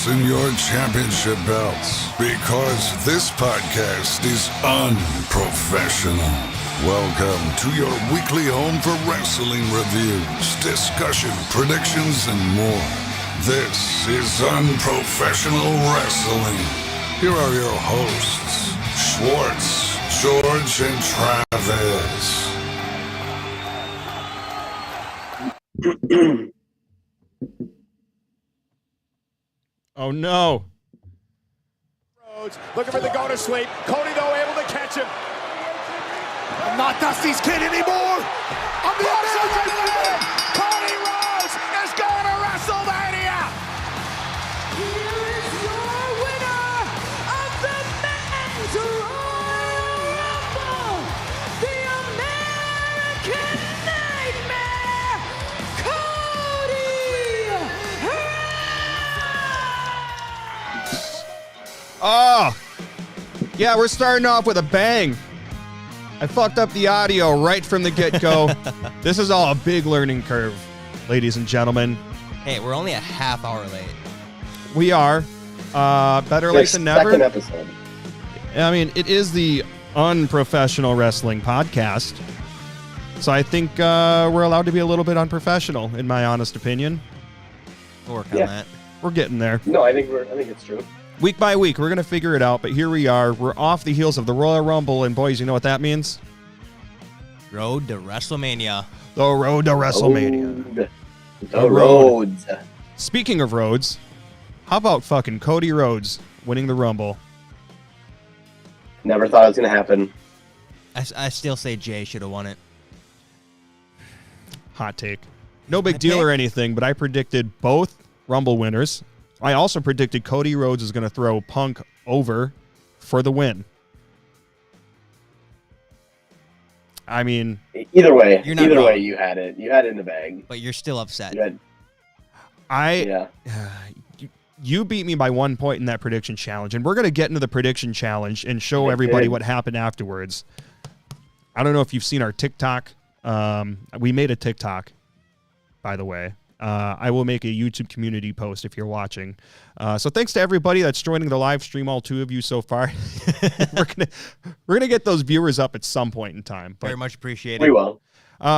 fasten your championship belts because this podcast is unprofessional. Welcome to your weekly home for wrestling reviews, discussion, predictions, and more. This is Unprofessional Wrestling. Here are your hosts, Schwartz, George, and Travis. Oh no. Rhodes looking for the go to sleep. Cody though able to catch him. I'm not Dusty's kid anymore. I'm the outside. Cody Rhodes is going to WrestleMania. Here is your winner of the Men's Royal Rumble, the American Nightmare, Cody Rhodes. Oh, yeah, we're starting off with a bang. I fucked up the audio right from the get-go. This is all a big learning curve, ladies and gentlemen. Hey, we're only a half hour late. We are. Better late than never. Second episode. I mean, it is the Unprofessional Wrestling Podcast. So I think we're allowed to be a little bit unprofessional, in my honest opinion. We'll work on that. We're getting there. No, I think it's true. Week by week, we're going to figure it out, but here we are. We're off the heels of the Royal Rumble, and boys, you know what that means? Road to WrestleMania. The road to WrestleMania. The roads. Speaking of roads, how about fucking Cody Rhodes winning the Rumble? Never thought it was going to happen. I still say Jay should have won it. Hot take. No big Hot deal take? or anything, but I predicted both Rumble winners. I also predicted Cody Rhodes is going to throw Punk over for the win. I mean, Either way, You're not wrong. you had it. You had it in the bag. But you're still upset. You had, You beat me by 1 point in that prediction challenge, and we're going to get into the prediction challenge and show I everybody did. what happened afterwards. I don't know if you've seen our TikTok. We made a TikTok, by the way. I will make a YouTube community post if you're watching. So thanks to everybody that's joining the live stream, all two of you so far. we're gonna get those viewers up at some point in time. But Very much appreciated. we will.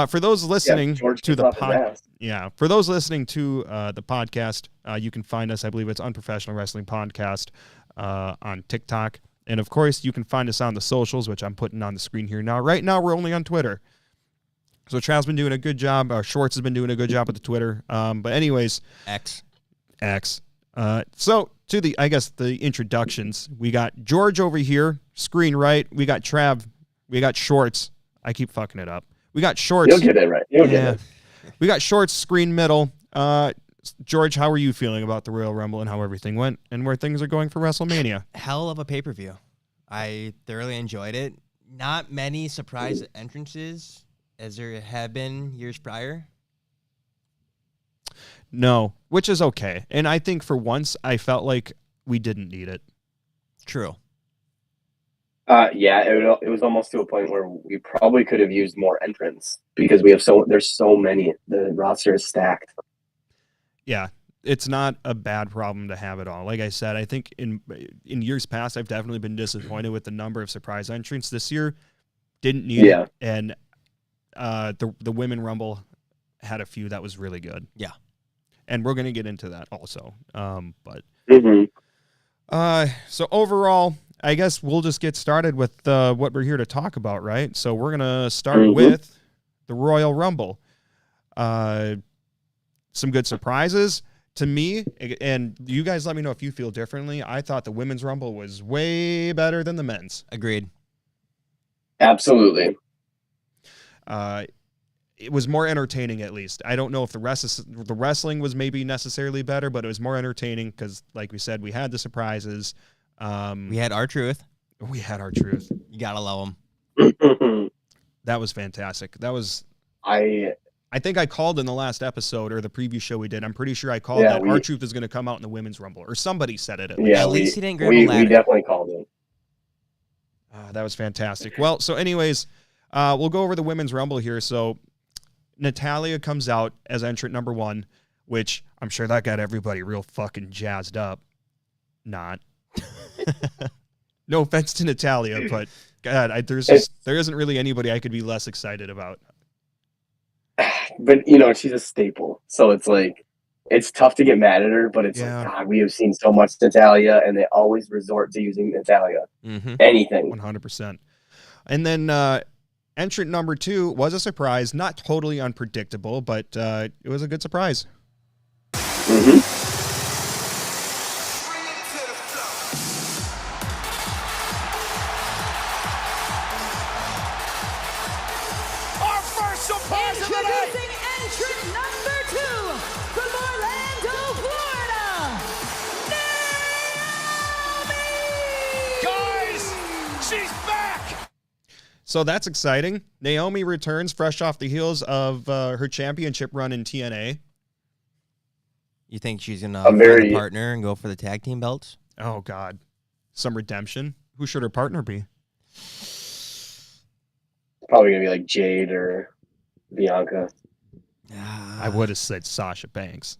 for those listening George to gets the off his ass. for those listening to the podcast, you can find us. I believe it's Unprofessional Wrestling Podcast on TikTok, and of course you can find us on the socials, which I'm putting on the screen here now. Right now, we're only on Twitter. So Trav's been doing a good job. Schwartz has been doing a good job with the Twitter. But anyways, X. So to the introductions, we got George over here, screen right. We got Trav. We got Schwartz. I keep fucking it up. We got Schwartz. You'll get it right. You'll get it. We got Schwartz, screen middle. George, how are you feeling about the Royal Rumble and how everything went and where things are going for WrestleMania? Hell of a pay-per-view. I thoroughly enjoyed it. Not many surprise entrances as there have been years prior. No, which is okay. And I think for once, I felt like we didn't need it. True. It was almost to a point where we probably could have used more entrants because there's so many. The roster is stacked. Yeah, it's not a bad problem to have it all. Like I said, I think in years past, I've definitely been disappointed with the number of surprise entrants. This year, didn't need it. And the Women Rumble had a few that was really good. Yeah. And we're going to get into that also. So overall, I guess we'll just get started with what we're here to talk about, right? So we're going to start with the Royal Rumble. Some good surprises to me, and you guys let me know if you feel differently. I thought the Women's Rumble was way better than the men's. Agreed. Absolutely. It was more entertaining, at least. I don't know if the wrestling was maybe necessarily better, but it was more entertaining because, like we said, we had the surprises. We had R-Truth. We had R-Truth. You gotta love him. That was fantastic. That was. I think I called in the last episode or the preview show we did. I'm pretty sure I called that R-Truth is going to come out in the Women's Rumble, or somebody said it. At least he didn't grab a ladder. We definitely called it. That was fantastic. Well, so anyways, we'll go over the Women's Rumble here. So Natalya comes out as entrant number 1, which I'm sure that got everybody real fucking jazzed up. not. No offense to Natalia, but God, there isn't really anybody I could be less excited about. But she's a staple, so it's like it's tough to get mad at her. But it's like, God, we have seen so much Natalia, and they always resort to using Natalia. Mm-hmm. Anything. 100%. And then entrant number 2 was a surprise, not totally unpredictable, but it was a good surprise. Mm-hmm. Introducing entrant number 2 from Orlando, Florida, Naomi! Guys, she's back! So that's exciting. Naomi returns fresh off the heels of her championship run in TNA. You think she's going to find a partner and go for the tag team belts? Oh, God. Some redemption. Who should her partner be? Probably going to be like Jade or Bianca. I would have said Sasha Banks.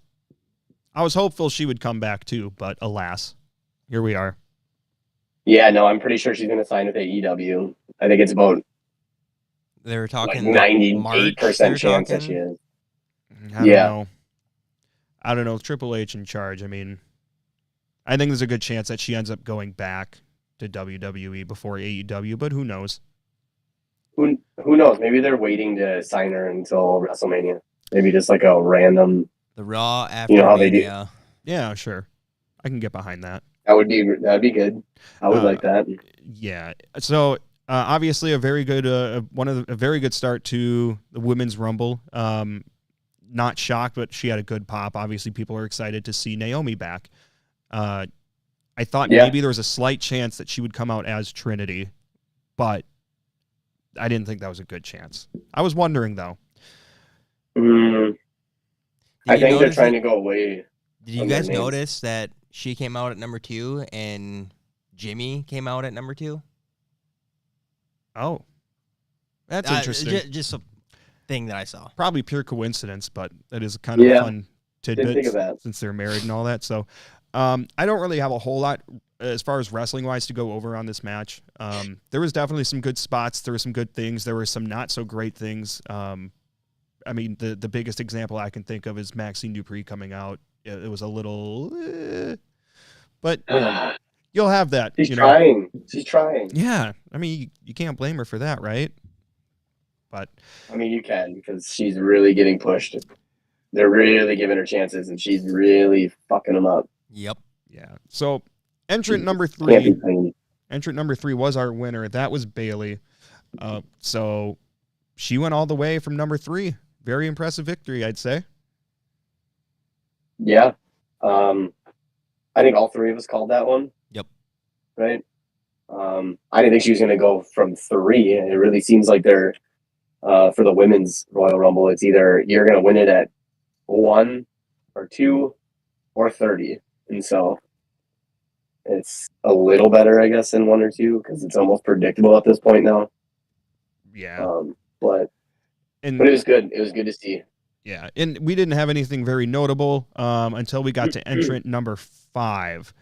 I was hopeful she would come back too, but alas, here we are. Yeah, no, I'm pretty sure she's going to sign with AEW. I think it's about they were talking like 98% chance that she is. I don't know. Triple H in charge. I mean, I think there's a good chance that she ends up going back to WWE before AEW, but who knows? Who knows? Maybe they're waiting to sign her until WrestleMania. Maybe just like a random. The Raw after how they do. Yeah, sure. I can get behind that. That'd be good. I would like that. Yeah. So obviously a very good a very good start to the Women's Rumble. Not shocked, but she had a good pop. Obviously, people are excited to see Naomi back. I thought maybe there was a slight chance that she would come out as Trinity, but I didn't think that was a good chance. I was wondering, though. I think they're trying to go away. Did you guys notice that she came out at number 2 and Jimmy came out at number 2? Oh. That's interesting. Just a thing that I saw. Probably pure coincidence, but that is kind of a fun tidbit since they're married and all that. So I don't really have a whole lot as far as wrestling-wise to go over on this match. There was definitely some good spots. There were some good things. There were some not-so-great things. I mean, the biggest example I can think of is Maxine Dupree coming out. It was a little... but you'll have that. She's trying. She's trying. Yeah. I mean, you can't blame her for that, right? But I mean, you can, because she's really getting pushed. They're really giving her chances, and she's really fucking them up. Yep. Yeah. So entrant number 3. Entrant number 3 was our winner. That was Bayley. So she went all the way from number 3. Very impressive victory, I'd say. Yeah. I think all 3 of us called that one. Yep. Right? I didn't think she was going to go from 3. It really seems like they're, for the women's Royal Rumble, it's either you're going to win it at 1 or 2 or 30. And so it's a little better, I guess, than 1 or 2 because it's almost predictable at this point now. Yeah. But it was good. It was good to see. Yeah. And we didn't have anything very notable until we got to entrant number 5.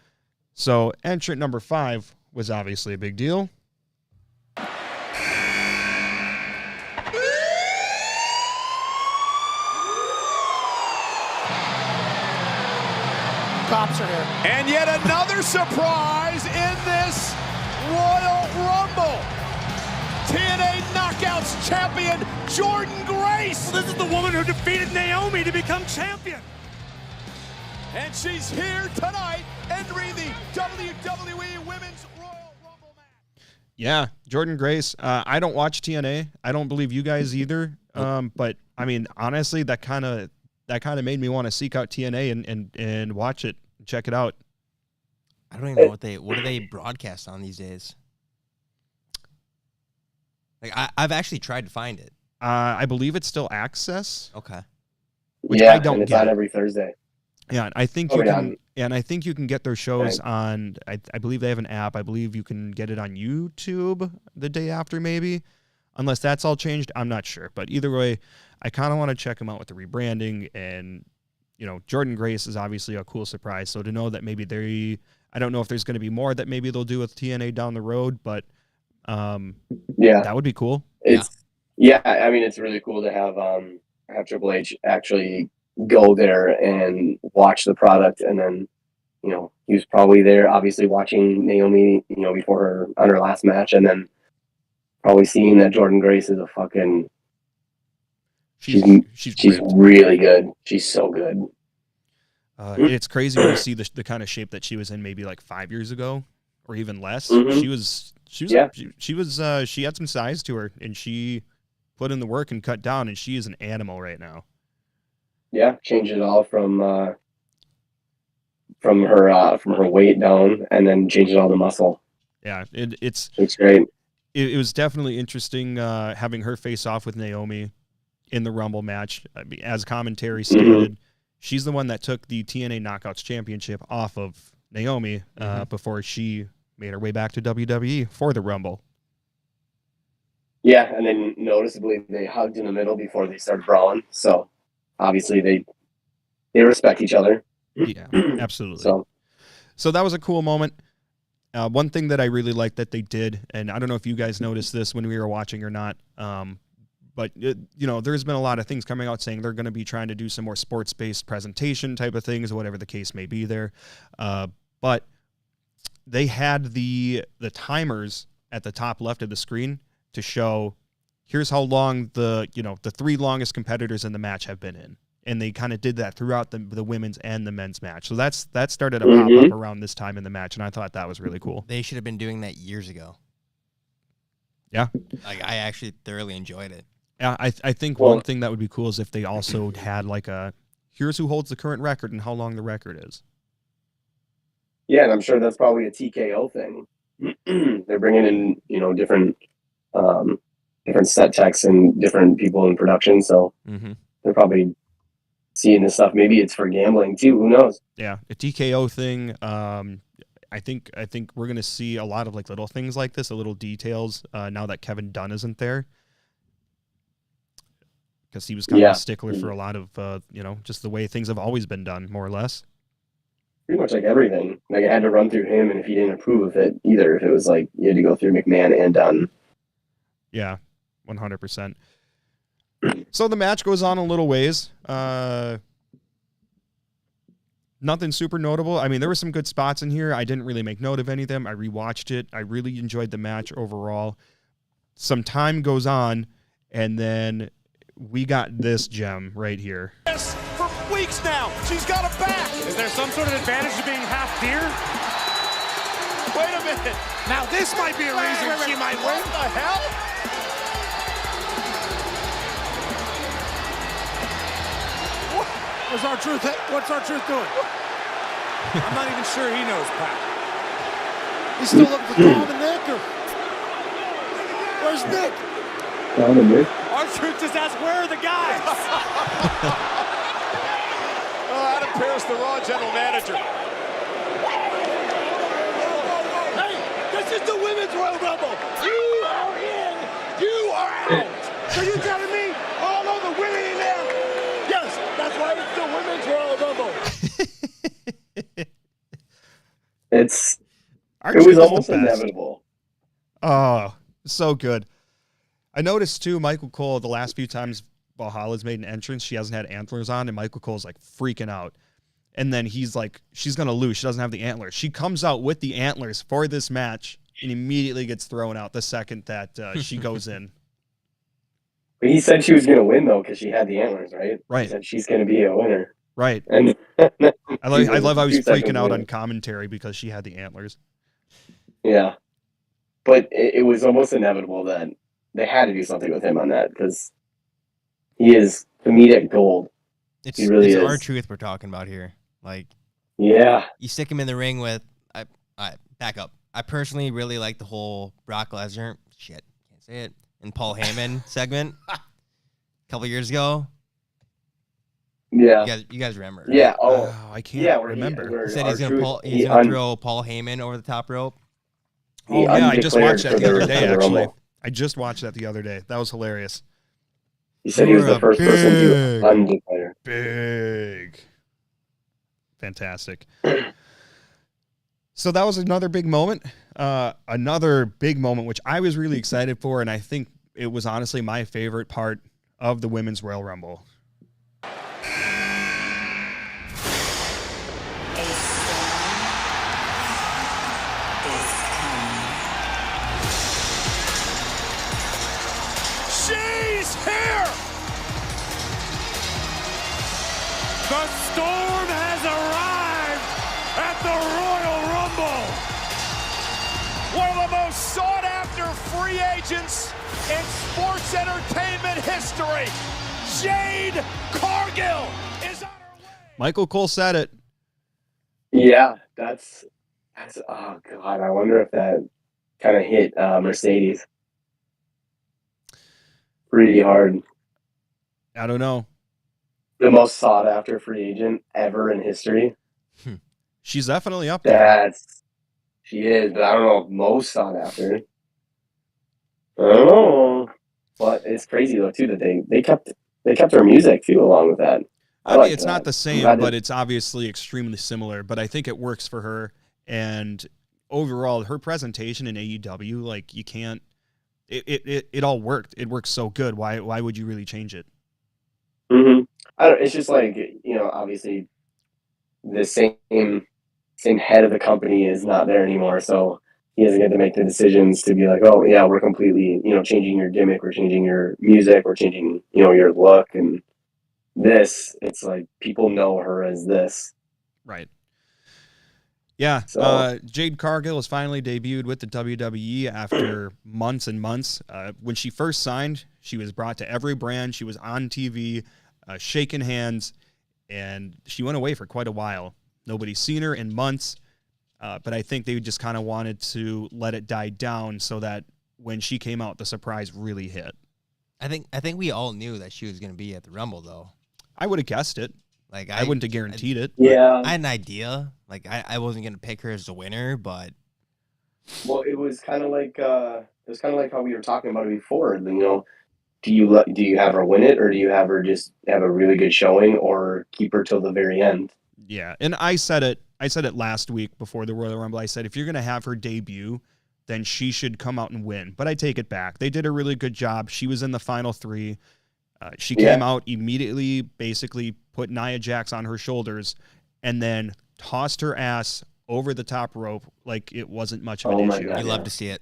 So entrant number 5 was obviously a big deal. Cops are here. And yet another surprise in this Royal Rumble. TNA Knockouts champion Jordynne Grace. This is the woman who defeated Naomi to become champion. And she's here tonight entering the WWE Women's Royal Rumble match. Yeah, Jordynne Grace. I don't watch TNA. I don't believe you guys either. But I mean, honestly, that kind of made me want to seek out TNA and watch it, check it out. I don't even know what do they broadcast on these days. Like I've actually tried to find it. I believe it's still Access. Okay. Which yeah, I don't and it's get. on every Thursday. Yeah, and I think you can. And I think you can get their shows on. I believe they have an app. I believe you can get it on YouTube the day after, maybe. Unless that's all changed, I'm not sure. But either way, I kind of want to check them out with the rebranding. And, Jordynne Grace is obviously a cool surprise. So to know that maybe they I don't know if there's going to be more that maybe they'll do with TNA down the road, but Yeah, that would be cool. I mean, it's really cool to have Triple H actually go there and watch the product, and then he was probably there, obviously watching Naomi, before on her last match, and then probably seeing that Jordynne Grace is a fucking. She's really good. She's so good. It's crazy when you see the kind of shape that she was in maybe like 5 years ago, or even less. She had some size to her, and she put in the work and cut down, and she is an animal right now. Yeah, changed it all from her weight down, and then changed it all to muscle. Yeah, it's great. It was definitely interesting having her face off with Naomi in the Rumble match. I mean, as commentary stated, she's the one that took the TNA Knockouts Championship off of Naomi before she made her way back to WWE for the Rumble. Yeah, and then noticeably they hugged in the middle before they started brawling. So obviously they respect each other. Yeah, absolutely. So that was a cool moment. One thing that I really liked that they did, and I don't know if you guys noticed this when we were watching or not, but there's been a lot of things coming out saying they're going to be trying to do some more sports-based presentation type of things, whatever the case may be there. But they had the timers at the top left of the screen to show here's how long the 3 longest competitors in the match have been in. And they kind of did that throughout the women's and the men's match. So that started to pop up around this time in the match, and I thought that was really cool. They should have been doing that years ago. Yeah. Like, I actually thoroughly enjoyed it. Yeah, I think one thing that would be cool is if they also had like here's who holds the current record and how long the record is. Yeah, and I'm sure that's probably a TKO thing. They're bringing in, different set techs and different people in production, so they're probably seeing this stuff. Maybe it's for gambling too. Who knows? Yeah, a TKO thing. I think we're gonna see a lot of like little things like this, the little details. Now that Kevin Dunn isn't there, because he was kind of a stickler for a lot of just the way things have always been done, more or less. Pretty much like everything. Like it had to run through him, and if he didn't approve of it either, if it was like you had to go through McMahon and Dunn. Yeah, 100%. So the match goes on a little ways. Nothing super notable. I mean, there were some good spots in here. I didn't really make note of any of them. I rewatched it. I really enjoyed the match overall. Some time goes on, and then we got this gem right here. Yes, for weeks now. She's got a back. Is there some sort of advantage to being half deer? Wait a minute. Now this might be a reason she might win. What the hell? What's R-Truth doing? I'm not even sure he knows, Pat. He's still looking for Tom and Nick, or where's Nick? Tom and Nick? R-Truth just asked, where are the guys? Adam Pearce, the Raw general manager. Hey, this is the Women's Royal Rumble. You are in, you are out. So you're telling me all of the women in there? Yes, that's why it's the Women's Royal Rumble. It was almost inevitable. Oh, so good. I noticed too, Michael Cole, the last few times Valhalla's made an entrance, she hasn't had antlers on, and Michael Cole's like freaking out. And then he's like, she's going to lose. She doesn't have the antlers. She comes out with the antlers for this match and immediately gets thrown out the second that she goes in. But he said she was going to win, though, because she had the antlers, right? Right. He said she's going to be a winner. Right. And I love how he's freaking out on commentary because she had the antlers. Yeah. But it was almost inevitable that they had to do something with him on that, because he is comedic gold. It's really is. R-Truth we're talking about here. Like, yeah. You stick him in the ring with, back up. I personally really like the whole Brock Lesnar, can't say it, and Paul Heyman segment a couple years ago. Yeah. You guys remember? Right? Yeah. Oh, I can't remember. He said he's gonna throw Paul Heyman over the top rope. Oh yeah, I just watched that the other day. Actually, I just watched that the other day. That was hilarious. He said he was the first person to undeclare. Big. Fantastic. So that was another big moment, which I was really excited for, and I think it was honestly my favorite part of the Women's Royal Rumble. She's here! The storm has arrived at the Royal Rumble. One of the most sought-after free agents in sports entertainment history. Jade Cargill is on her way. Michael Cole said it. Yeah, that's oh god, I wonder if that kind of hit Mercedes pretty hard. I don't know. The most sought after free agent ever in history. She's definitely up there. She is, but I don't know if most sought after. I don't know. But it's crazy though too that they kept her music too along with that. I mean, it's not the same, but it's obviously extremely similar. But I think it works for her. And overall, her presentation in AEW, like you can't. It all worked. It works so good. Why would you really change it? Mm-hmm. It's just like, obviously the same head of the company is not there anymore, so he doesn't get to make the decisions to be like, oh yeah, we're completely, changing your gimmick, we're changing your music, we're changing, your look, and it's like people know her as this. Right. Yeah. So. Jade Cargill has finally debuted with the WWE after months and months. When she first signed, she was brought to every brand. She was on TV, shaking hands, and she went away for quite a while. Nobody's seen her in months, but I think they just kind of wanted to let it die down so that when she came out, the surprise really hit. I think we all knew that she was going to be at the Rumble, though. I would have guessed it. Like I wouldn't have guaranteed it. Yeah, I had an idea. Like I wasn't going to pick her as the winner, but well, it was kind of like how we were talking about it before. Do you have her win it, or do you have her just have a really good showing, or keep her till the very end? Yeah, and I said it last week before the Royal Rumble. I said if you're going to have her debut, then she should come out and win. But I take it back. They did a really good job. She was in the final three. She came out immediately, basically put Nia Jax on her shoulders, and then tossed her ass over the top rope like it wasn't much of an issue. God, you love to see it.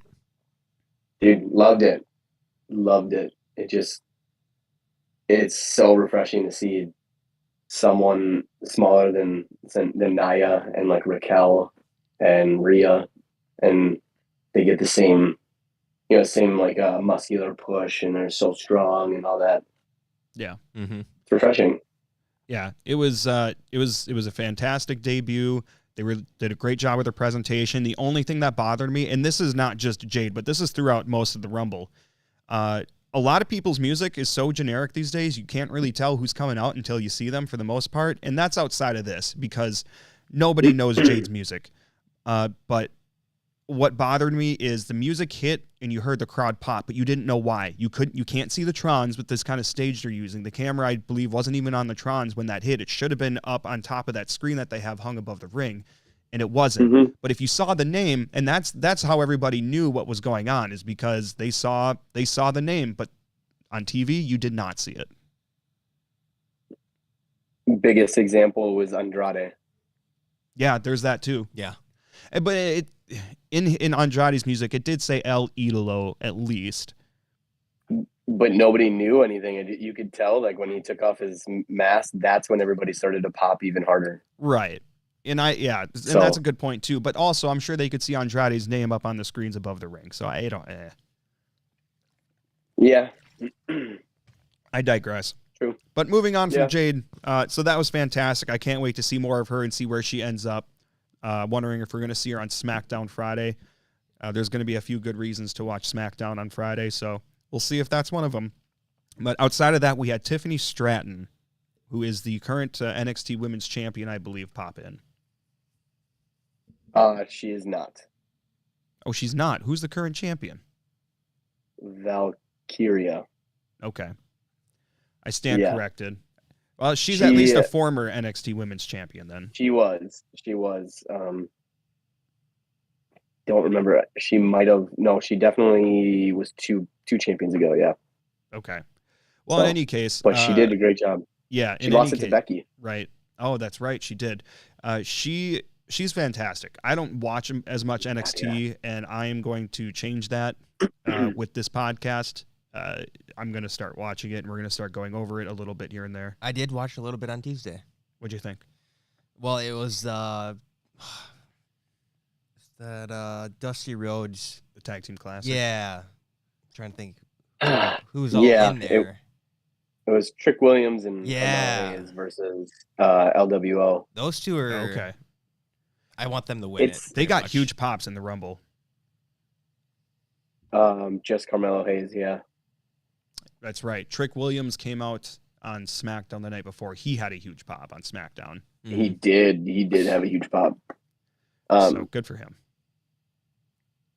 Dude, loved it. It's so refreshing to see someone smaller than Nia and like Raquel and Rhea, and they get the same like muscular push, and they're so strong and all that. Yeah. Mm-hmm. It's refreshing. Yeah, it was a fantastic debut. They did a great job with their presentation. The only thing that bothered me, and this is not just Jade, but this is throughout most of the Rumble, a lot of people's music is so generic these days, you can't really tell who's coming out until you see them for the most part, and that's outside of this because nobody knows Jade's music. But what bothered me is the music hit and you heard the crowd pop, but you didn't know why. You can't see the Trons with this kind of stage they're using. The camera, I believe, wasn't even on the Trons when that hit. It should have been up on top of that screen that they have hung above the ring, and it wasn't. Mm-hmm. But if you saw the name, and that's how everybody knew what was going on, is because they saw the name, but on TV you did not see it. Biggest example was Andrade. Yeah, there's that too. Yeah. But in Andrade's music, it did say El Idolo at least. But nobody knew anything. You could tell, like, when he took off his mask, that's when everybody started to pop even harder. Right. And that's a good point too. But also, I'm sure they could see Andrade's name up on the screens above the ring. So I don't. Yeah. I digress. True. But moving on from Jade, so that was fantastic. I can't wait to see more of her and see where she ends up. Wondering if we're going to see her on SmackDown Friday. There's going to be a few good reasons to watch SmackDown on Friday, so we'll see if that's one of them. But outside of that, we had Tiffany Stratton, who is the current NXT Women's Champion, I believe, pop in. She is not. Oh, she's not. Who's the current champion? Valkyria. Okay. I stand corrected. Well, she's at least a former NXT Women's Champion then. She was. don't remember. She might have. No, she definitely was two champions ago. Yeah. Okay. Well, in any case, but she did a great job. Yeah, she lost it to Becky. Right. Oh, that's right. She did. She's fantastic. I don't watch as much NXT, and I am going to change that with this podcast. I'm going to start watching it, and we're going to start going over it a little bit here and there. I did watch a little bit on Tuesday. What'd you think? Well, it was that Dusty Rhodes, the Tag Team Classic. Yeah, I'm trying to think who was all in there. It was Trick Williams and Amadeus versus LWO. Those two are okay. I want them to win it. They got huge pops in the Rumble. Just Carmelo Hayes, yeah. That's right. Trick Williams came out on SmackDown the night before. He had a huge pop on SmackDown. He did have a huge pop. So good for him.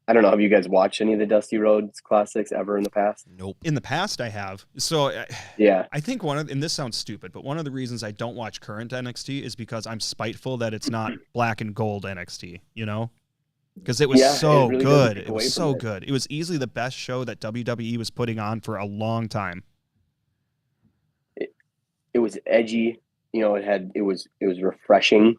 I don't know. Have you guys watched any of the Dusty Rhodes classics ever in the past? Nope. In the past, I have. So yeah, I think and this sounds stupid, but one of the reasons I don't watch current NXT is because I'm spiteful that it's not black and gold NXT, you know? Because it was so really good. It was so good. It was easily the best show that WWE was putting on for a long time. It was edgy. You know, it was refreshing.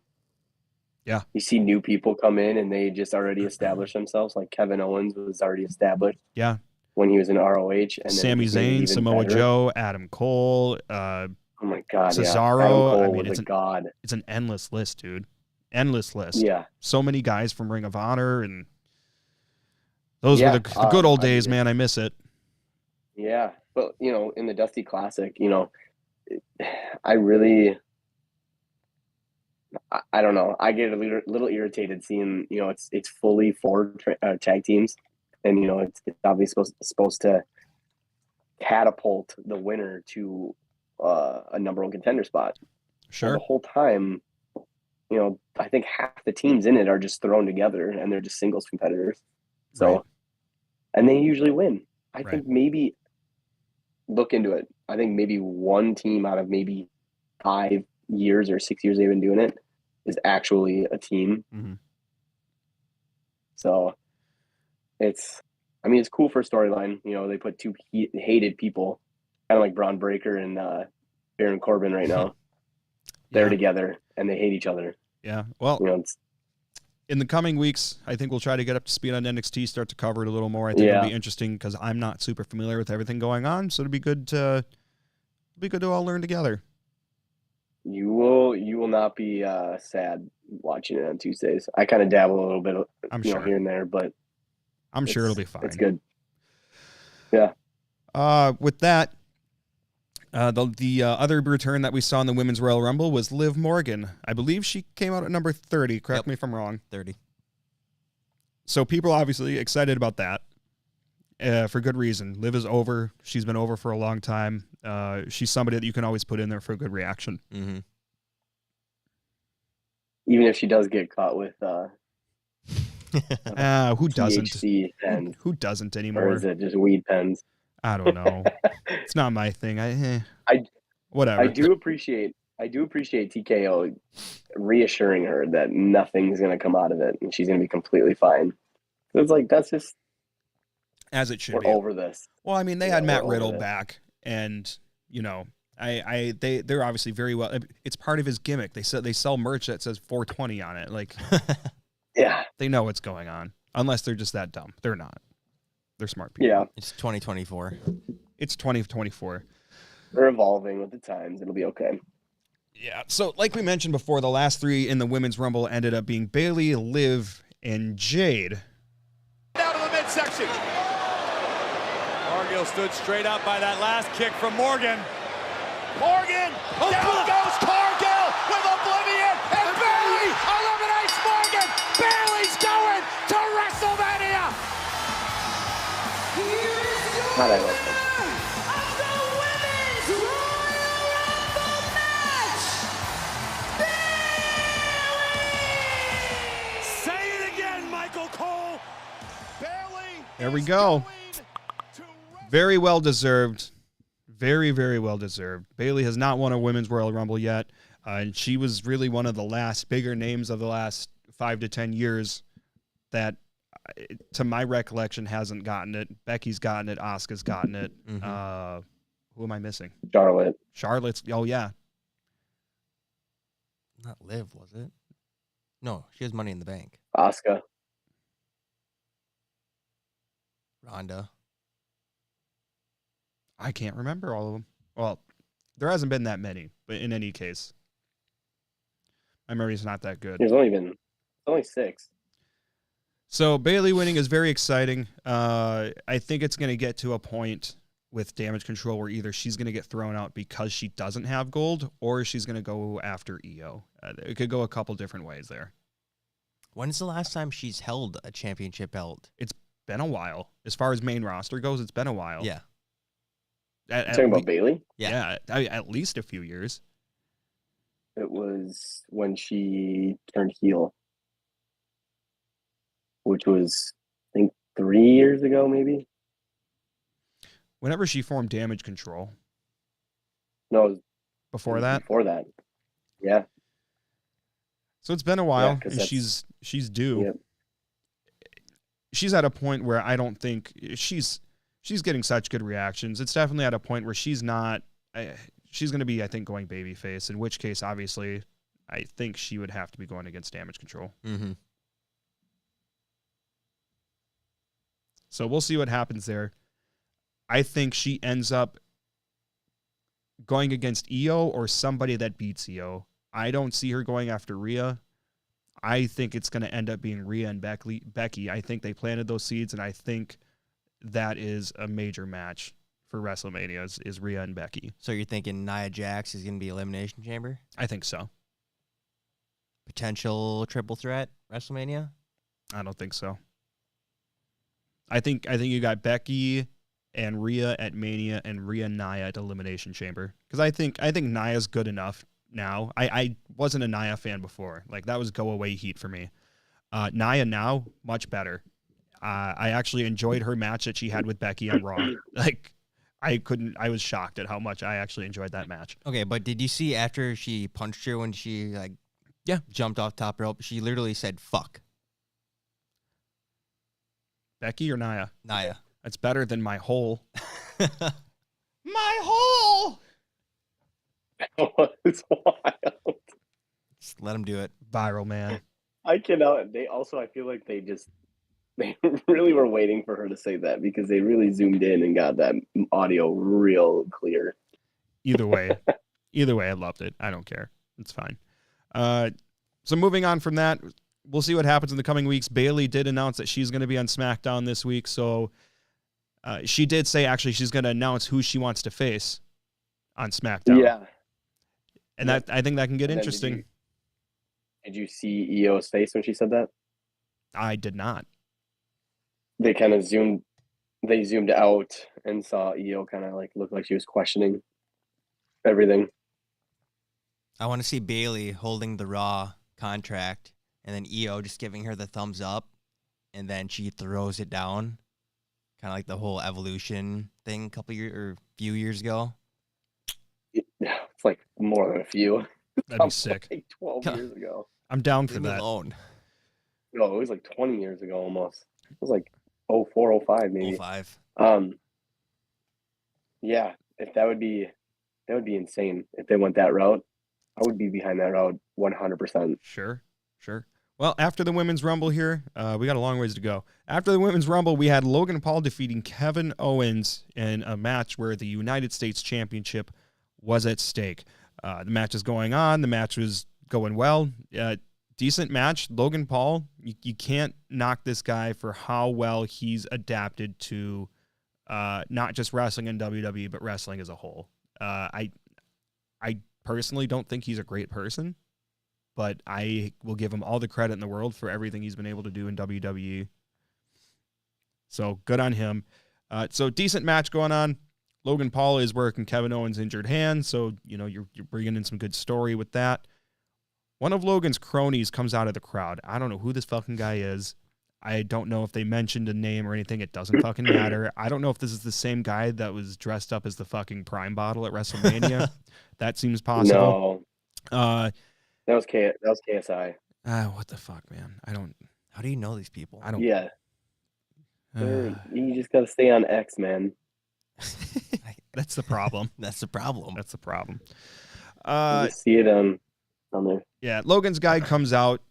Yeah. You see new people come in and they just already established themselves. Like Kevin Owens was already established. Yeah. When he was in ROH. And Sami Zayn, Samoa Joe, Adam Cole. Oh my God. Cesaro. Yeah. Adam Cole I mean, was a god. It's an endless list, dude. Endless list. Yeah. So many guys from Ring of Honor, and those were the good old days, man. I miss it. Yeah. But, you know, in the Dusty Classic, you know, I don't know. I get a little irritated seeing, you know, it's fully 4 tag teams, and you know it's obviously supposed to catapult the winner to a number 1 contender spot. Sure. And the whole time, you know, I think half the teams in it are just thrown together and they're just singles competitors. So, right. And they usually win. I right. think maybe look into it. I think maybe 1 team out of maybe 5 years or 6 years they've been doing it is actually a team. Mm-hmm. So it's cool for a storyline. You know, they put 2 hated people, kind of like Braun Breaker and Baron Corbin right now. They're together and they hate each other. Yeah. Well, you know, in the coming weeks, I think we'll try to get up to speed on NXT, start to cover it a little more. I think it'll be interesting because I'm not super familiar with everything going on. So it'll be good to all learn together. You will not be sad watching it on Tuesdays. I kind of dabble a little bit, know, here and there, but I'm sure it'll be fine. It's good. Yeah. With that, the other return that we saw in the Women's Royal Rumble was Liv Morgan. I believe she came out at number 30. Correct me if I'm wrong. 30. So people are obviously excited about that. For good reason. Liv is over. She's been over for a long time. She's somebody that you can always put in there for a good reaction. Mm-hmm. Even if she does get caught with who doesn't? THC pens. Who doesn't anymore? Or is it just weed pens? I don't know. It's not my thing. Whatever. I do appreciate TKO reassuring her that nothing's going to come out of it and she's going to be completely fine. It's like, that's just as it should we're be. over this. Well, I mean, they had Matt Riddle back, and you know, they're obviously very well. It's part of his gimmick. They sell merch that says 420 on it. Like, yeah, they know what's going on. Unless they're just that dumb. They're not. They're smart people. Yeah, it's 2024. It's 2024. They're evolving with the times. It'll be okay. Yeah. So, like we mentioned before, the last 3 in the Women's Rumble ended up being Bayley, Liv, and Jade. Down to the midsection. Cargill stood straight up by that last kick from Morgan. Morgan, down goes Cargill with Oblivion, and Bayley eliminates Morgan. Bayley's going to WrestleMania. God, I love them. Of the Women's Royal Rumble match, Bayley! Say it again, Michael Cole. Bayley. There we go. Very well deserved. Very, very well deserved. Bayley has not won a Women's Royal Rumble yet, and she was really one of the last bigger names of the last 5 to 10 years that to my recollection, hasn't gotten it. Becky's gotten it. Asuka's gotten it. Mhm. Who am I missing? Charlotte. Oh, yeah. Not Liv, was it? No, she has Money in the Bank. Asuka. Ronda. I can't remember all of them. Well, there hasn't been that many, but in any case, my memory's not that good. There's only 6. So Bailey winning is very exciting. I think it's going to get to a point with Damage Control where either she's going to get thrown out because she doesn't have gold, or she's going to go after EO. It could go a couple different ways there. When's the last time she's held a championship belt? It's been a while. As far as main roster goes, it's been a while. Yeah. Talking about Bailey? Yeah. At least a few years. It was when she turned heel, which was, I think, 3 years ago, maybe. Whenever she formed Damage Control. No, it was Before that? Before that. Yeah. So it's been a while, 'cause and that's- she's due. Yep. She's at a point where I don't think she's getting such good reactions. It's definitely at a point where she's not. She's going to be, I think, going babyface. In which case, obviously, I think she would have to be going against Damage Control. Mm-hmm. So we'll see what happens there. I think she ends up going against EO or somebody that beats EO. I don't see her going after Rhea. I think it's going to end up being Rhea and Becky. I think they planted those seeds, and I think that is a major match for WrestleMania is Rhea and Becky. So you're thinking Nia Jax is going to be Elimination Chamber? I think so. Potential triple threat WrestleMania? I don't think so. I think you got Becky and Rhea at Mania and Rhea and Nia at Elimination Chamber. Because I think Nia's good enough now. I wasn't a Nia fan before. Like, that was go away heat for me. Nia now, much better. I actually enjoyed her match that she had with Becky on Raw. Like, I was shocked at how much I actually enjoyed that match. Okay, but did you see after she punched her when she jumped off top rope, she literally said fuck. Becky or Nia? Nia. That's better than my hole. My hole! It's wild. Just let him do it. Viral, man. I cannot. I feel like they really were waiting for her to say that because they really zoomed in and got that audio real clear. Either way, I loved it. I don't care. It's fine. So moving on from that, we'll see what happens in the coming weeks. Bailey did announce that she's going to be on SmackDown this week. So she did say actually she's going to announce who she wants to face on SmackDown. Yeah. And that I think that can get And then interesting. Did you see EO's face when she said that? I did not. They kind of zoomed out and saw EO kind of like look like she was questioning everything. I want to see Bailey holding the Raw contract and then EO just giving her the thumbs up and then she throws it down. Kind of like the whole Evolution thing a few years ago. It's like more than a few. That'd be sick. Like 12 years ago. I'm down for Leave me that. alone. No, it was like 20 years ago almost. It was like 04, 05 maybe. 05. Yeah, if that would be insane if they went that route. I would be behind that route 100%. Sure. Well, after the Women's Rumble here, we got a long ways to go. After the Women's Rumble, we had Logan Paul defeating Kevin Owens in a match where the United States Championship was at stake. The match is going on. The match was going well. Decent match. Logan Paul, you can't knock this guy for how well he's adapted to not just wrestling in WWE, but wrestling as a whole. I personally don't think he's a great person, but I will give him all the credit in the world for everything he's been able to do in WWE. So good on him. So decent match going on. Logan Paul is working Kevin Owens' injured hand, so you're bringing in some good story with that. One of Logan's cronies comes out of the crowd. I don't know who this fucking guy is. I don't know if they mentioned a name or anything. It doesn't fucking matter. I don't know if this is the same guy that was dressed up as the fucking Prime bottle at WrestleMania. That seems possible. No. That was KSI. What the fuck, man? How do you know these people? I don't. Yeah. You just got to stay on X, man. That's the problem. That's the problem. That's the problem. You just see it on there. Yeah, Logan's guy comes out,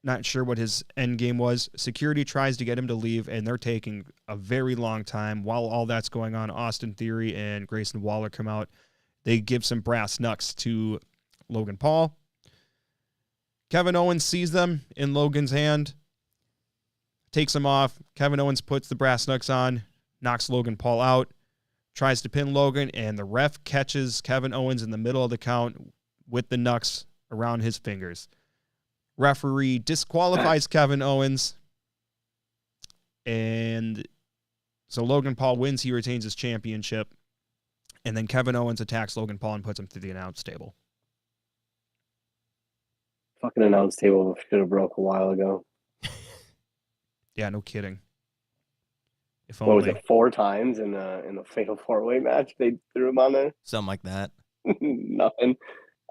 not sure what his end game was. Security tries to get him to leave, and they're taking a very long time. While all that's going on, Austin Theory and Grayson Waller come out. They give some brass knucks to Logan Paul. Kevin Owens sees them in Logan's hand, takes them off. Kevin Owens puts the brass knucks on, knocks Logan Paul out, tries to pin Logan, and the ref catches Kevin Owens in the middle of the count with the knucks around his fingers. Referee disqualifies Kevin Owens, and so Logan Paul wins. He retains his championship, and then Kevin Owens attacks Logan Paul and puts him through the announce table. Fucking announce table should have broke a while ago. Yeah, no kidding. If What was only. it, 4 times in the fatal 4-way match? They threw him on there. Something like that. Nothing.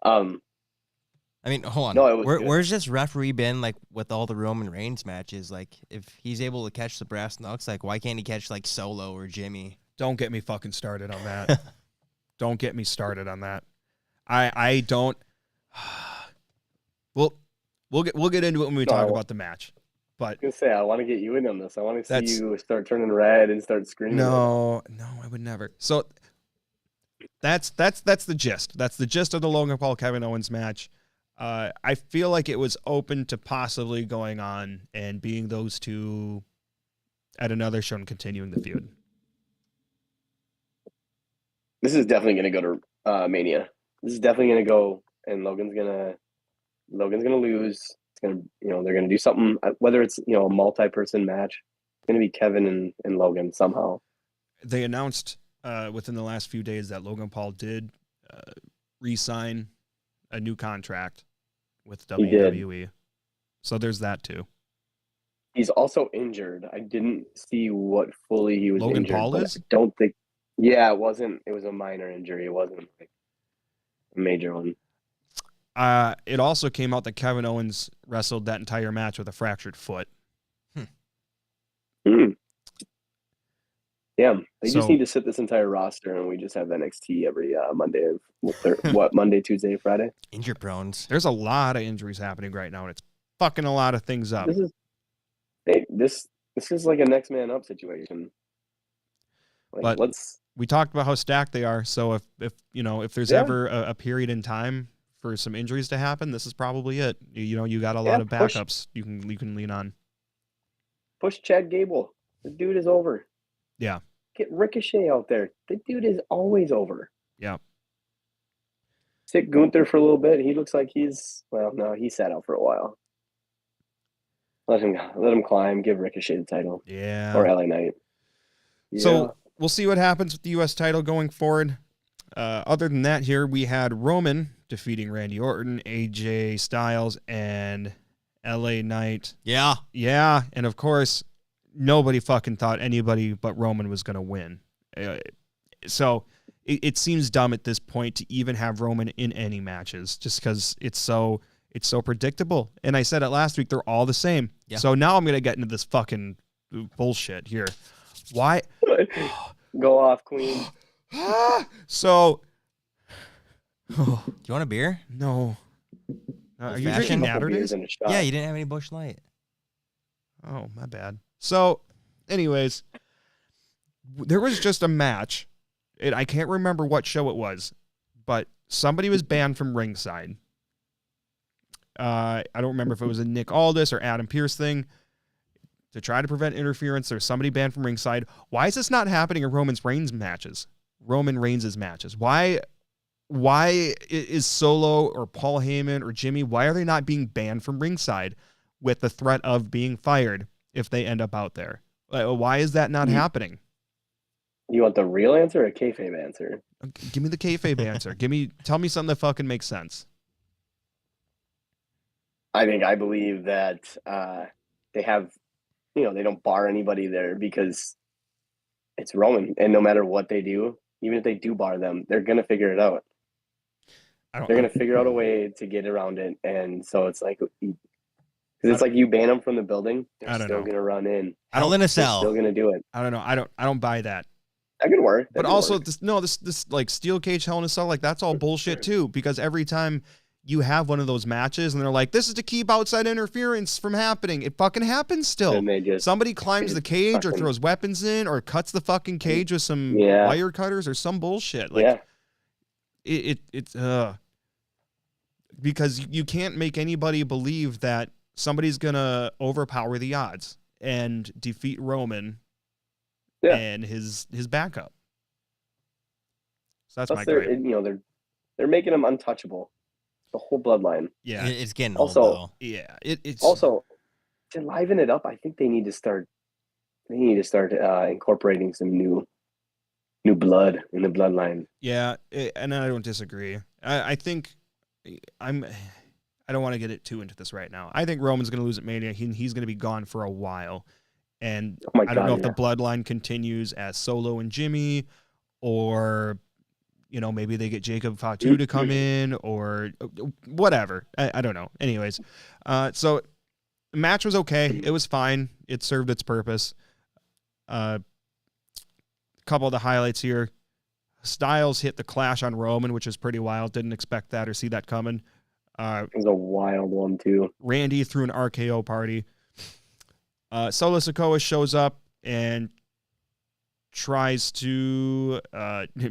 I mean, hold on. No, it was good. Where's this referee been like with all the Roman Reigns matches? Like, if he's able to catch the brass knucks, like, why can't he catch like Solo or Jimmy? Don't get me fucking started on that. Don't get me started on that. I don't. We'll get into it when we talk about the match. But I was gonna say, I want to get you in on this. I want to see you start turning red and start screaming. No, I would never. So that's the gist. That's the gist of the Logan Paul Kevin Owens match. I feel like it was open to possibly going on and being those two at another show and continuing the feud. This is definitely gonna go to Mania. This is definitely gonna go, and Logan's gonna lose. It's gonna, they're gonna do something. Whether it's a multi-person match, it's gonna be Kevin and Logan somehow. They announced within the last few days that Logan Paul did re-sign a new contract with WWE. So there's that too. He's also injured. I didn't see what fully he was Logan injured. Paul is? I don't think. Yeah, it wasn't. It was a minor injury. It wasn't like a major one. It also came out that Kevin Owens wrestled that entire match with a fractured foot. Yeah, they just need to sit this entire roster, and we just have NXT every Monday. Monday, Tuesday, Friday? Injury prones. There's a lot of injuries happening right now, and it's fucking a lot of things up. This is like a next man up situation. But we talked about how stacked they are. So if there's ever a period in time for some injuries to happen, this is probably it. You got a lot of backups you can lean on. Push Chad Gable. The dude is over. Yeah. Get Ricochet out there. The dude is always over. Yeah. Sit Gunther for a little bit. He looks like he sat out for a while. Let him climb. Give Ricochet the title. Yeah. Or LA Knight. Yeah. So we'll see what happens with the U.S. title going forward. Other than that, here we had Roman defeating Randy Orton, AJ Styles, and LA Knight. Yeah. Yeah. And of course, nobody fucking thought anybody but Roman was going to win. So it seems dumb at this point to even have Roman in any matches just because it's so predictable. And I said it last week, they're all the same. Yeah. So now I'm going to get into this fucking bullshit here. Why? Go off, Queen. So. Do you want a beer? No. Are you drinking Natterdays? Yeah, you didn't have any Busch Light. Oh, my bad. So, anyways, there was just a match. I can't remember what show it was, but somebody was banned from ringside. I don't remember if it was a Nick Aldis or Adam Pearce thing. To try to prevent interference, there's somebody banned from ringside. Why is this not happening in Roman Reigns' matches? Why is Solo or Paul Heyman or Jimmy, why are they not being banned from ringside with the threat of being fired if they end up out there? Why is that not happening? You want the real answer or a kayfabe answer? Give me the kayfabe answer. Tell me something that fucking makes sense. I believe that they have, they don't bar anybody there because it's Roman, and no matter what they do, even if they do bar them, they're gonna figure it out. They're gonna figure out a way to get around it, and so it's like, because Because it's like you ban them from the building, they're I don't still know. gonna run in. Hell in a They're cell. still gonna do it. I don't know. I don't buy that. That could work. But also, this like steel cage Hell in a Cell, like that's all bullshit too. Because every time you have one of those matches, and they're like, "This is to keep outside interference from happening," it fucking happens still. And they just Somebody climbs the cage or fucking- throws weapons in or cuts the fucking cage with some Yeah. wire cutters or some bullshit. Like yeah, it's because you can't make anybody believe that somebody's gonna overpower the odds and defeat Roman Yeah. and his backup. So that's plus my they're gripe. they're making them untouchable. The whole bloodline. Yeah, It's getting Also- old though. yeah. It's Also, to liven it up, I think they need to start. They need to start incorporating some new blood in the bloodline. yeah, and I don't disagree. I think I don't want to get it too into this right now. I think Roman's going to lose at Mania. He's going to be gone for a while, and Oh my I don't know God, if the bloodline continues as Solo and Jimmy, or maybe they get Jacob Fatu to come in, or whatever. I don't know. Anyways, so the match was okay. It was fine. It served its purpose. A couple of the highlights here. Styles hit the Clash on Roman, which is pretty wild. Didn't expect that or see that coming. It was a wild one too. Randy threw an RKO party. Solo Sikoa shows up and tries to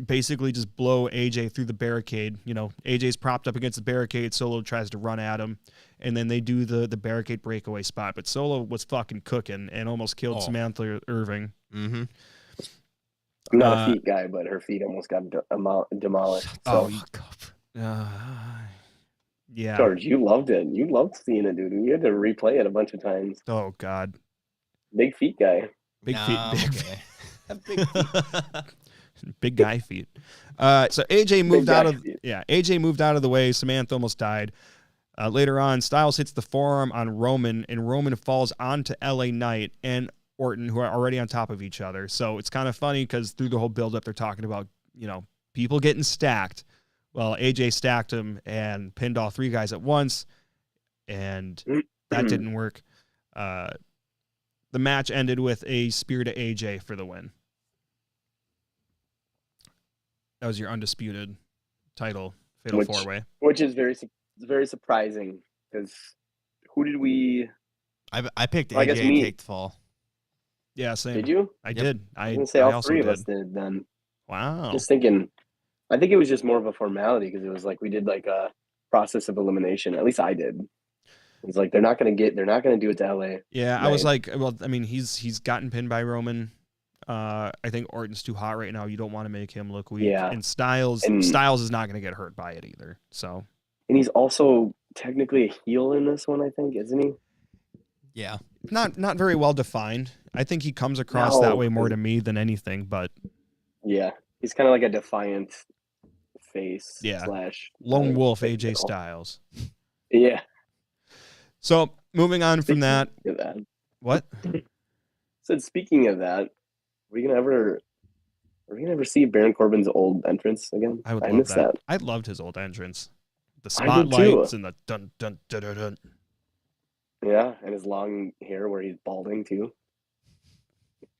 basically just blow AJ through the barricade. AJ's propped up against the barricade. Solo tries to run at him, and then they do the barricade breakaway spot. But Solo was fucking cooking and almost killed Samantha Irving. Mm-hmm. I'm not a feet guy, but her feet almost got demolished. So, Yeah. George, you loved it. You loved seeing it, dude. You had to replay it a bunch of times. Oh God. Big feet guy. Big Nah, feet. I'm Big, okay. big guy feet. So AJ moved Big out guy of feet. AJ moved out of the way. Samantha almost died. Later on, Styles hits the forearm on Roman, and Roman falls onto LA Knight and Orton, who are already on top of each other. So it's kind of funny because through the whole build-up, they're talking about people getting stacked. Well, AJ stacked him and pinned all three guys at once, and that didn't work. The match ended with a spear to AJ for the win. That was your undisputed title fatal four-way. Which is very surprising because who did we? I picked I guess AJ me. to take the fall. Yeah, same. Did you? I Yep. did. I I was gonna say I all also three of did. us did. Then Wow. just thinking, I think it was just more of a formality because it was like we did like a process of elimination. At least I did. It's like they're not gonna do it to LA. Yeah, I was Right. like, well, I mean, he's gotten pinned by Roman. I think Orton's too hot right now. You don't want to make him look weak. Yeah. And Styles And- is not going to get hurt by it either. So And he's also technically a heel in this one, I think, isn't he? Yeah. not very well defined. I think he comes across that No. way more to me than anything. But Yeah, he's kind of like a defiant face. Yeah. Slash lone wolf you AJ know. Styles. Yeah. So moving on from that, Speaking of that. what? Said speaking of that, are we gonna ever see Baron Corbin's old entrance again? I would love missed that. I loved his old entrance. The I did too. spotlights and the dun dun dun dun dun. Yeah, and his long hair where he's balding too.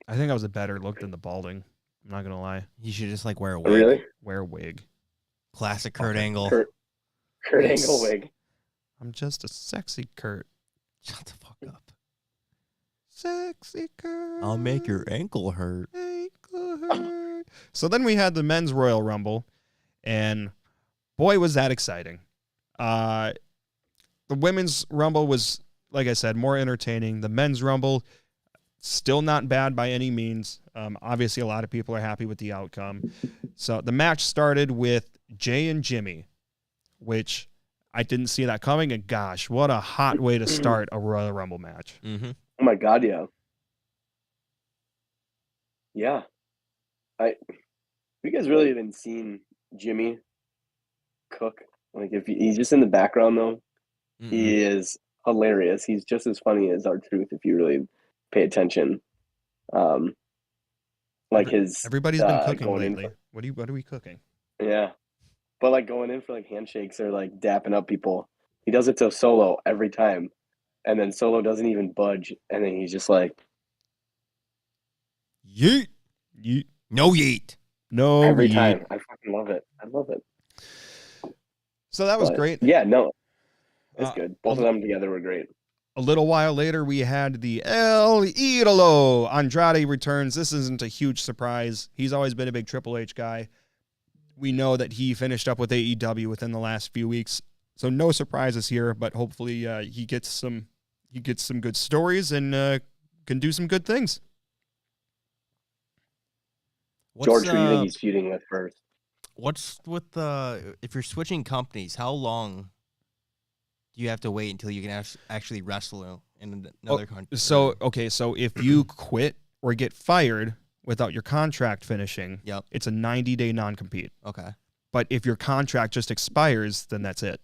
I think that was a better look than the balding. I'm not gonna lie. You should just like wear a wig. Really? Wear a wig. Classic Kurt Angle. Kurt Yes. Angle wig. I'm just a sexy Kurt. Shut the fuck up. Sexy Kurt. I'll make your ankle hurt. ankle hurt. So then we had the men's Royal Rumble, and boy, was that exciting. The women's Rumble was, like I said, more entertaining. The men's Rumble, still not bad by any means. Obviously, a lot of people are happy with the outcome. So the match started with Jay and Jimmy, which I didn't see that coming. And gosh, what a hot way to start a Royal Rumble match. Mm-hmm. Oh my god, yeah. Yeah. You guys really haven't seen Jimmy cook? Like if he's just in the background though, he is hilarious. He's just as funny as R-Truth if you really pay attention. Like his Everybody's been cooking going in lately. What are we cooking? Yeah. But like going in for like handshakes or like dapping up people. He does it to Solo every time. and then Solo doesn't even budge, and then he's just like, Yeet. Yeet. No yeet. No. every yeet. time. I fucking love it. I love it. So that was But, great. Yeah, no, it's Uh, good. Both of them together were great. A little while later, we had the El Idolo. Andrade returns. This isn't a huge surprise. He's always been a big Triple H guy. We know that he finished up with AEW within the last few weeks, so no surprises here. But hopefully, he gets some good stories and can do some good things. George, who do you think he's feuding with first? What's with if you're switching companies, how long do you have to wait until you can actually wrestle in another country? So if you quit or get fired without your contract finishing, Yep. it's a 90-day non-compete. Okay. But if your contract just expires, then that's it.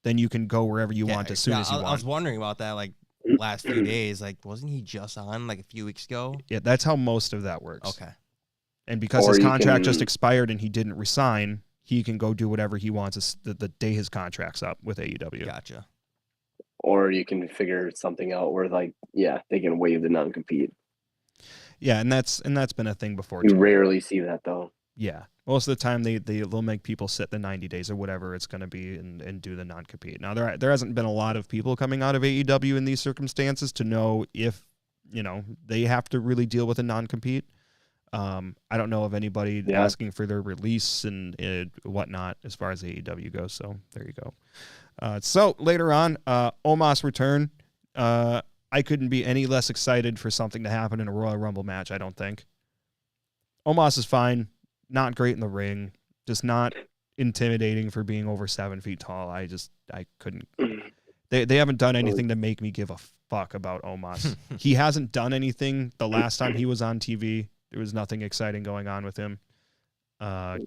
Then you can go wherever you want as soon as you I want. was wondering about that, like, last few days. Like, wasn't he just on, like, a few weeks ago? Yeah, that's how most of that works. Okay. And because Or his you contract can- just expired and he didn't resign, he can go do whatever he wants the day his contract's up with AEW. Gotcha. Or you can figure something out where, like, yeah, they can waive the non-compete. Yeah, and that's been a thing before You too. rarely see that, though. Yeah. Most of the time they'll make people sit the 90 days or whatever it's going to be and do the non-compete. Now there hasn't been a lot of people coming out of AEW in these circumstances to know if, they have to really deal with a non-compete. I don't know of anybody asking for their release and whatnot as far as AEW goes. So there you go. So later on, Omos return. I couldn't be any less excited for something to happen in a Royal Rumble match, I don't think. Omos is fine. Not great in the ring. Just not intimidating for being over 7 feet tall. I couldn't. They haven't done anything to make me give a fuck about Omos. He hasn't done anything the last time he was on TV. There was nothing exciting going on with him. Stale.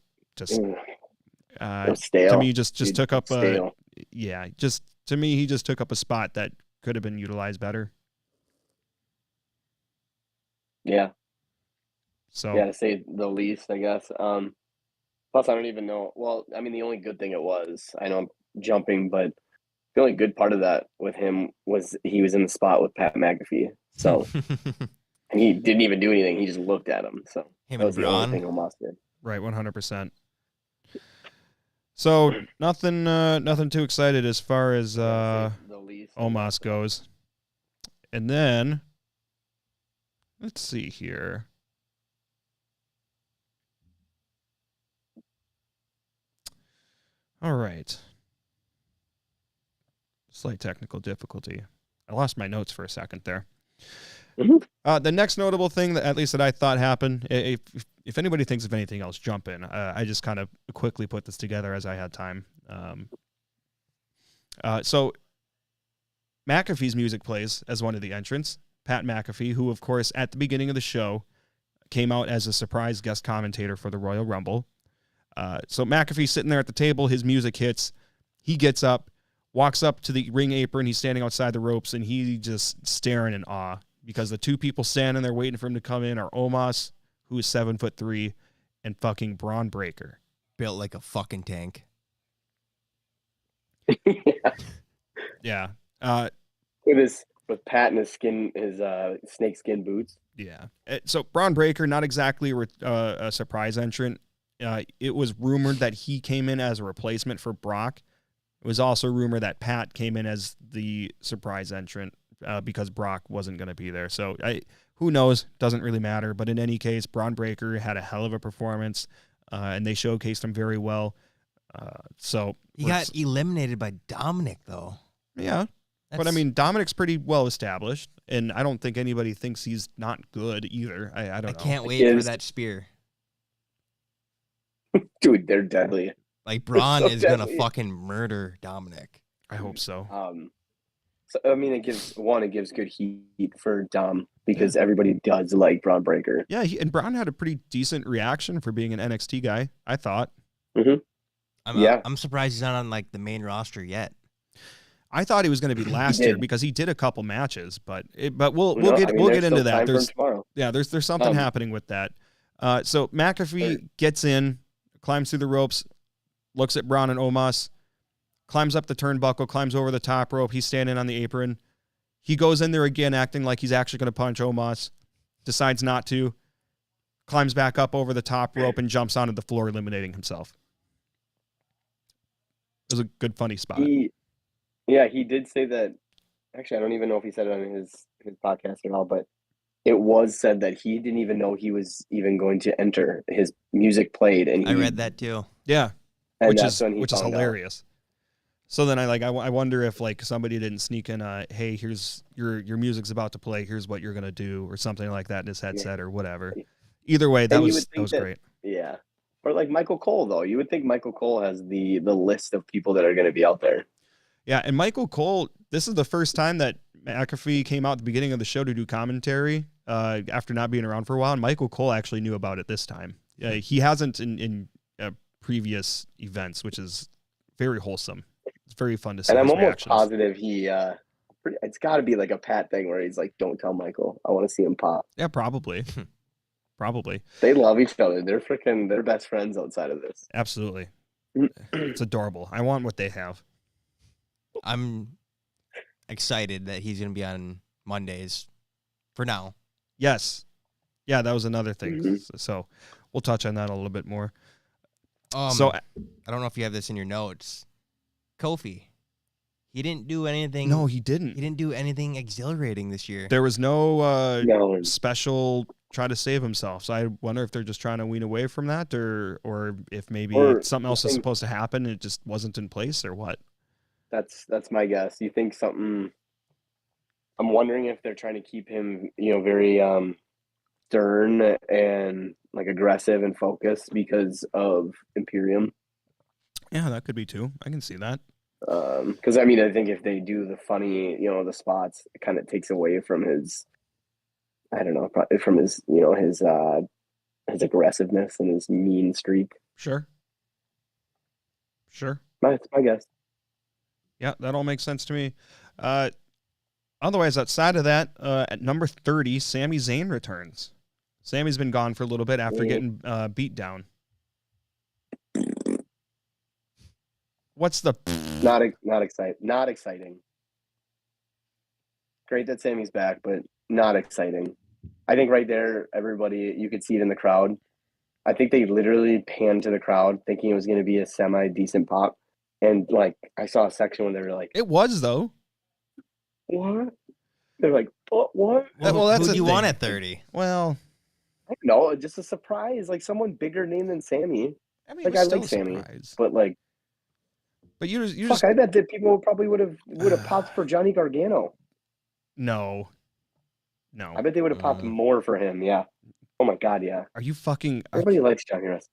To me, just took up Stale. to me, he just took up a spot that could have been utilized better. Yeah. So Yeah, to say the least, I guess. Plus, I don't even know. Well, I mean, the only good thing it was, I know I'm jumping, but the only good part of that with him was he was in the spot with Pat McAfee. So, and he didn't even do anything. He just looked at him. So Him that was and the only Braun. thing Omos did. right, 100%. So nothing too excited as far as The least. Omos goes. And then let's see here. All right. Slight technical difficulty. I lost my notes for a second there. Mhm. The next notable thing that at least that I thought happened, if anybody thinks of anything else, jump in. I just kind of quickly put this together as I had time. So McAfee's music plays as one of the entrants. Pat McAfee, who of course at the beginning of the show came out as a surprise guest commentator for the Royal Rumble. So McAfee's sitting there at the table. His music hits. He gets up, walks up to the ring apron. He's standing outside the ropes, and he just staring in awe because the two people standing there waiting for him to come in are Omos, who is 7'3", and fucking Braun Breaker. Built like a fucking tank. Yeah. With Pat in his snake skin boots. Yeah. So Braun Breaker, not exactly a surprise entrant. It was rumored that he came in as a replacement for Brock. It was also rumored that Pat came in as the surprise entrant because Brock wasn't going to be there. So who knows? Doesn't really matter. But in any case, Braun Breaker had a hell of a performance, and they showcased him very well. So He got eliminated by Dominic, though. Yeah. But I mean, Dominic's pretty well established, and I don't think anybody thinks he's not good either. I don't know. I can't wait for that spear. Dude, they're deadly. Like, Braun So is going to deadly. fucking murder Dominic. I hope so. So I mean, it gives good heat for Dom because everybody does like Braun Breaker. Yeah, and Braun had a pretty decent reaction for being an NXT guy, I thought. I'm surprised he's not on, like, the main roster yet. I thought he was going to be last year because he did a couple matches, but we'll get there's into still that. time for him There's tomorrow. there's something happening with that. So McAfee gets in, climbs through the ropes, looks at Braun and Omos, climbs up the turnbuckle, climbs over the top rope. He's standing on the apron. He goes in there again, acting like he's actually going to punch Omos, decides not to, climbs back up over the top rope and jumps onto the floor, eliminating himself. It was a good, funny spot. He did say that. Actually, I don't even know if he said it on his podcast at all, but it was said that he didn't even know he was even going to enter. His music played, and I read that too. Yeah, and which that's when he is found out. hilarious. So then I wonder if like somebody didn't sneak in hey, here's your music's about to play, here's what you're gonna do, or something like that in his headset or whatever. Either way, that And you was would think great. Yeah. Or like Michael Cole, though. You would think Michael Cole has the list of people that are going to be out there. Yeah, and Michael Cole, this is the first time that McAfee came out at the beginning of the show to do commentary after not being around for a while, and Michael Cole actually knew about it this time. He hasn't in previous events, which is very wholesome. It's very fun to see. And I'm his almost reactions. positive it's got to be like a Pat thing where he's like, don't tell Michael. I want to see him pop. Yeah, probably. Probably. They love each other. They're best friends outside of this. Absolutely. It's adorable. I want what they have. I'm excited that he's going to be on Mondays for now. Yes. Yeah, that was another thing. Mm-hmm. So we'll touch on that a little bit more. So I don't know if you have this in your notes. Kofi, he didn't do anything. No, he didn't. He didn't do anything exhilarating this year. There was no No. special try to save himself. So I wonder if they're just trying to wean away from that, or if maybe Or something else is you think- supposed to happen and it just wasn't in place, or what. That's my guess. You think something? I'm wondering if they're trying to keep him, very stern and like aggressive and focused because of Imperium. Yeah, that could be too. I can see that. Because I mean, I think if they do the funny, the spots, it kind of takes away from his, I don't know, from his, his aggressiveness and his mean streak. Sure. That's my guess. Yeah, that all makes sense to me. Otherwise, outside of that, at number 30, Sami Zayn returns. Sammy's been gone for a little bit after getting beat down. What's the... Not exciting. Great that Sammy's back, but not exciting. I think right there, everybody, you could see it in the crowd. I think they literally panned to the crowd thinking it was going to be a semi-decent pop. And, like, I saw a section where they were like... It was, though. What? They're like, what? Well, that's who the do you thing. want at 30? Well... I don't know, just a surprise. Like, someone bigger name than Sammy. I mean, Like, it was I still like a Sammy. surprise. But, like... But you Fuck, just... I bet that people probably would have popped for Johnny Gargano. No. I bet they would have popped more for him, yeah. Oh my god, yeah. Are you fucking... Everybody likes Johnny Wrestling.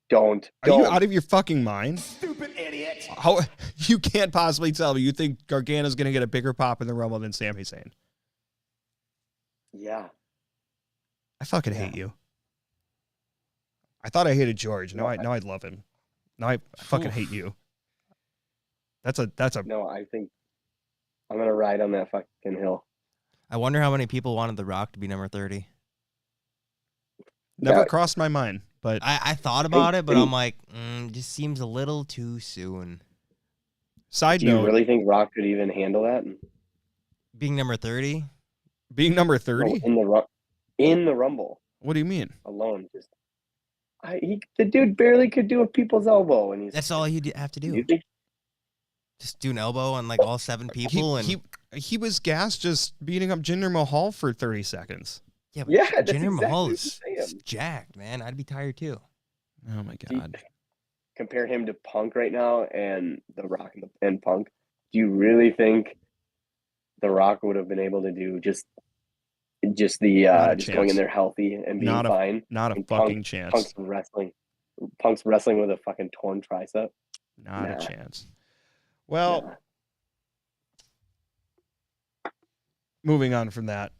Don't. Are you out of your fucking mind? Stupid idiot. How you can't possibly tell me you think Gargano's going to get a bigger pop in the Rumble than Sami Zayn? Yeah. I fucking hate you. I thought I hated George. Now I love him. Now I fucking hate you. That's a No, I think I'm gonna ride on that fucking hill. I wonder how many people wanted The Rock to be number 30. never Yeah. crossed my mind, but I thought about it, but I'm like, just seems a little too soon. side Do you note, really think Rock could even handle that? Being number 30? being number No, 30? in the Rumble What do you mean? alone, just the dude barely could do a people's elbow, and he's. That's all you have to do. You think? Just do an elbow on like all 7 people. He was gassed just beating up Jinder Mahal for 30 seconds. Yeah, Yeah, that's Jinder Mahal exactly what I'm is jacked, man. I'd be tired too. Oh my Do you- god. Compare him to Punk right now, and The Rock and Punk. Do you really think The Rock would have been able to do just the Not a just chance. going in there healthy and being Not a- fine? Not a And fucking chance. Punk's wrestling with a fucking torn tricep. Not Nah. a chance. Well, Nah. moving on from that.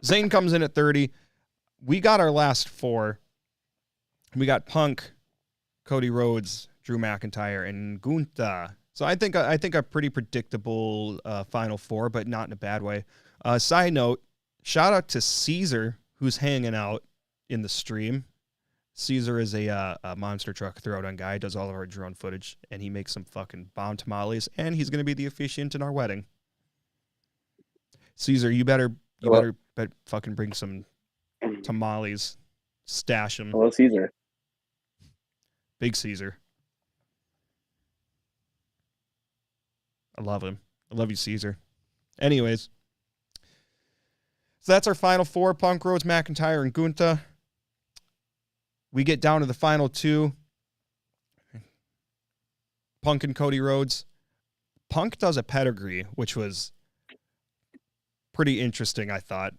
Zayn comes in at 30. We got our last 4. We got Punk, Cody Rhodes, Drew McIntyre, and Gunther. So I think a pretty predictable final 4, but not in a bad way. Side note, shout out to Caesar, who's hanging out in the stream. Caesar is a monster truck throwdown guy. Does all of our drone footage, and he makes some fucking bomb tamales. And he's going to be the officiant in our wedding. Caesar, you better fucking bring some tamales. Stash them. Hello, Caesar. Big Caesar. I love him. I love you, Caesar. Anyways, so that's our final four: Punk, Rhodes, McIntyre, and Gunther. We get down to the final two. Punk and Cody Rhodes. Punk does a pedigree, which was pretty interesting, I thought.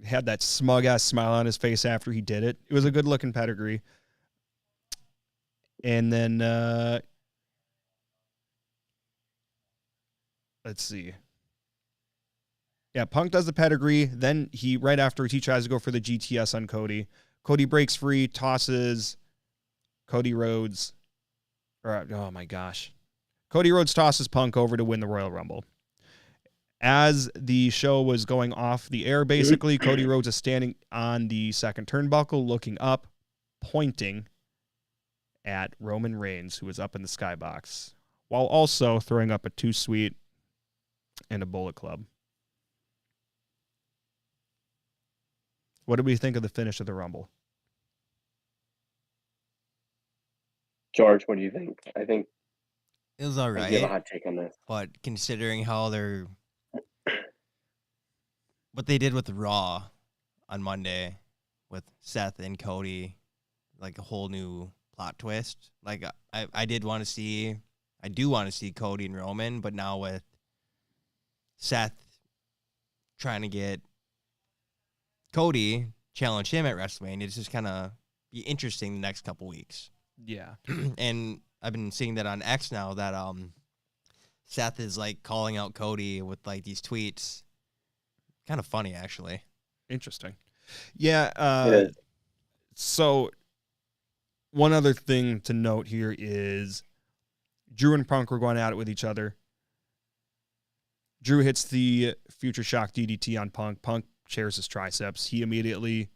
He had that smug-ass smile on his face after he did it. It was a good-looking pedigree. And then, let's see. Yeah, Punk does the pedigree. Then right afterwards, he tries to go for the GTS on Cody. Cody breaks free, tosses Cody Rhodes. Oh my gosh. Cody Rhodes tosses Punk over to win the Royal Rumble. As the show was going off the air, basically, Cody Rhodes is standing on the second turnbuckle, looking up, pointing at Roman Reigns, who was up in the skybox, while also throwing up a Too Sweet and a Bullet Club. What do we think of the finish of the Rumble? George, what do you think? I think It was all I give a right, hot take on this. but considering how what they did with Raw on Monday with Seth and Cody, like a whole new plot twist. Like I do want to see Cody and Roman, but now with Seth trying to get Cody challenge him at WrestleMania, it's just kind of be interesting the next couple weeks. Yeah. And I've been seeing that on X now that Seth is like calling out Cody with like these tweets. Kind of funny, actually. Interesting. Yeah. It is. So one other thing to note here is Drew and Punk were going at it with each other. Drew hits the Future Shock DDT on Punk. Punk shares his triceps. He immediately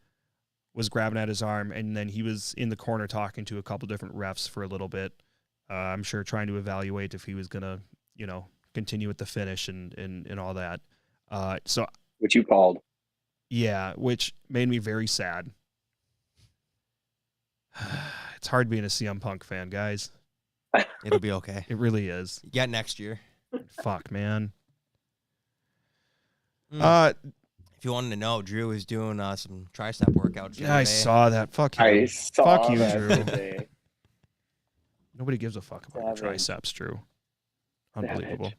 was grabbing at his arm, and then he was in the corner talking to a couple different refs for a little bit. I'm sure trying to evaluate if he was going to, continue with the finish and all that. So Which you called. yeah, which made me very sad. It's hard being a CM Punk fan, guys. It'll be okay. It really is. Yeah, next year. Fuck, man. If you wanted to know, Drew is doing some tricep workouts. Yeah, I saw that. Fuck you. I saw Fuck you, that Drew. today. Nobody gives a fuck about your Savage. triceps, Drew. Savage. Unbelievable.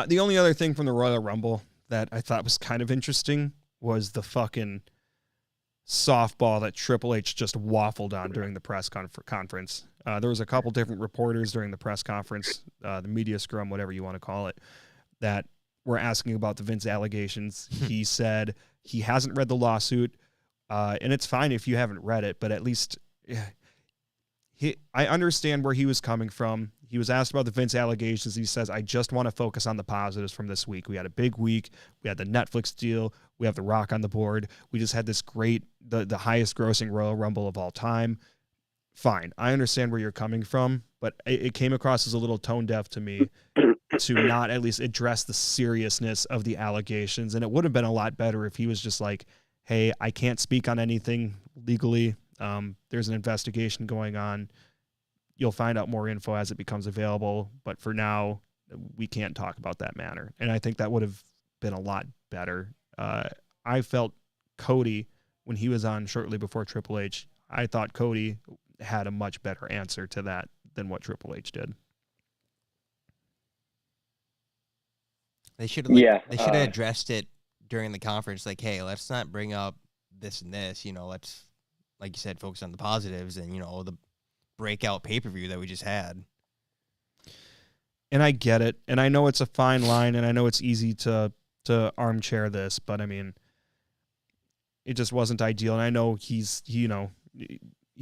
The only other thing from the Royal Rumble that I thought was kind of interesting was the fucking softball that Triple H just waffled on during the press conference. There was a couple different reporters during the press conference, the media scrum, whatever you want to call it, that were asking about the Vince allegations. He said he hasn't read the lawsuit, and it's fine if you haven't read it, but at least I understand where he was coming from. He was asked about the Vince allegations. He says, I just want to focus on the positives from this week. We had a big week. We had the Netflix deal. We have The Rock on the board. We just had this great, the highest grossing Royal Rumble of all time. Fine. I understand where you're coming from, but it came across as a little tone deaf to me to not at least address the seriousness of the allegations. And it would have been a lot better if he was just like, hey, I can't speak on anything legally. There's an investigation going on. You'll find out more info as it becomes available. But for now, we can't talk about that matter. And I think that would have been a lot better. I felt Cody, when he was on shortly before Triple H, I thought Cody had a much better answer to that than what Triple H did. They should have they should have addressed it during the conference. Like, hey, let's not bring up this and this. Let's, like you said, focus on the positives and the breakout pay-per-view that we just had. And I get it, and I know it's a fine line, and I know it's easy to armchair this, but I mean, it just wasn't ideal. And I know he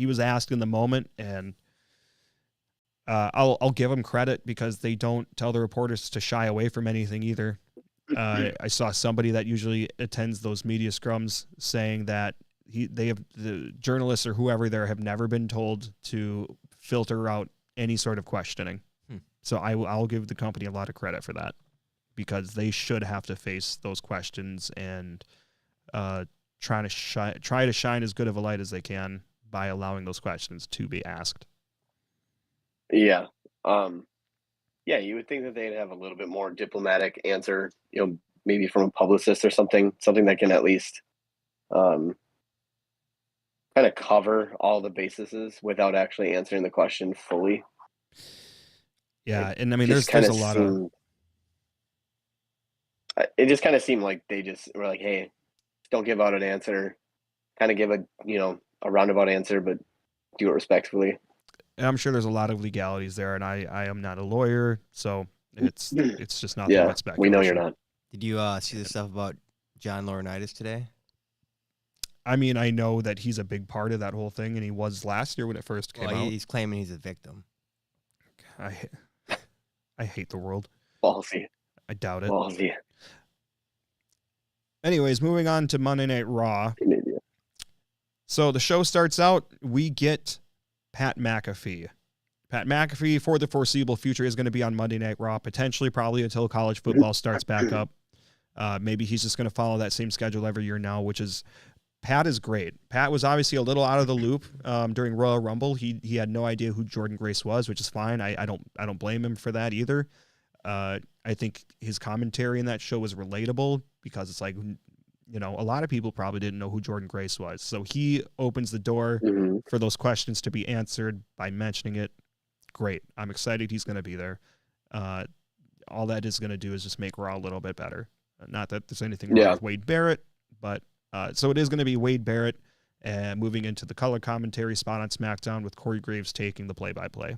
was asked in the moment, and I'll give him credit because they don't tell the reporters to shy away from anything either. I saw somebody that usually attends those media scrums saying that the journalists or whoever there have never been told to filter out any sort of questioning. So I'll give the company a lot of credit for that, because they should have to face those questions and try to shine as good of a light as they can by allowing those questions to be asked. Yeah. Yeah, you would think that they'd have a little bit more diplomatic answer, maybe from a publicist or something that can at least kind of cover all the bases without actually answering the question fully. Yeah, and I mean, there's a lot of. It just kind of seemed like they just were like, "Hey, don't give out an answer. Kind of give a roundabout answer, but do it respectfully." And I'm sure there's a lot of legalities there, and I am not a lawyer, so it's just not yeah, that speculation. We know you're not. Did you see the stuff about John Laurinaitis today? I mean, I know that he's a big part of that whole thing, and he was last year when it first came out. He's claiming he's a victim. I hate the world. Ballsy. I doubt it. Ballsy. Anyways, moving on to Monday Night Raw. So the show starts out, we get Pat McAfee. Pat McAfee, for the foreseeable future, is going to be on Monday Night Raw, potentially probably until college football starts back up. Maybe he's just going to follow that same schedule every year now, which is, Pat is great. Pat was obviously a little out of the loop during Royal Rumble. He had no idea who Jordan Grace was, which is fine. I don't blame him for that either. I think his commentary in that show was relatable, because it's like, a lot of people probably didn't know who Jordan Grace was. So he opens the door for those questions to be answered by mentioning it. Great. I'm excited he's going to be there. All that is going to do is just make Raw a little bit better. Not that there's anything wrong with Wade Barrett, but so it is going to be Wade Barrett moving into the color commentary spot on SmackDown, with Corey Graves taking the play-by-play.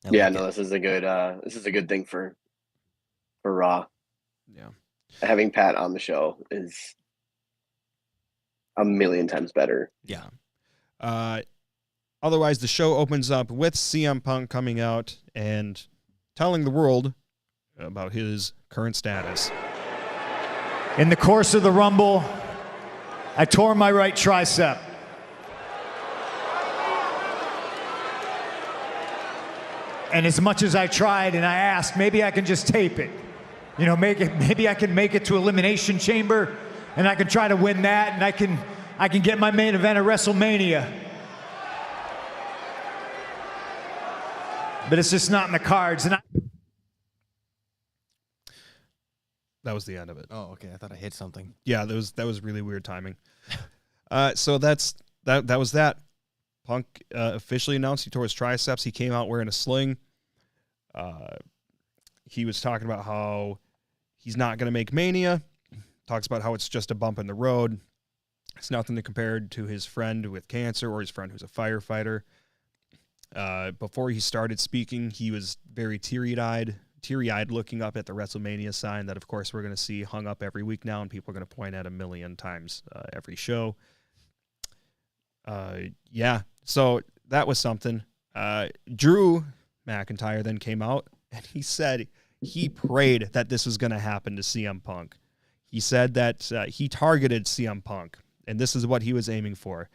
This is a good thing for Raw. Yeah. Having Pat on the show is a million times better. Yeah. Otherwise, the show opens up with CM Punk coming out and telling the world about his current status. In the course of the Rumble, I tore my right tricep. And as much as I tried and I asked, maybe I can just tape it. Maybe I can make it to Elimination Chamber, and I can try to win that, and I can get my main event at WrestleMania. But it's just not in the cards. And that was the end of it. Oh, okay. I thought I hit something. Yeah, that was really weird timing. So that was that. Punk officially announced he tore his triceps. He came out wearing a sling. He was talking about how he's not going to make Mania. Talks about how it's just a bump in the road. It's nothing to compare to his friend with cancer or his friend who's a firefighter. Before he started speaking, he was very teary-eyed looking up at the WrestleMania sign that, of course, we're going to see hung up every week now, and people are going to point at a million times every show. So that was something. Drew McIntyre then came out, and he said he prayed that this was going to happen to CM Punk. He said that he targeted CM Punk, and this is what he was aiming for.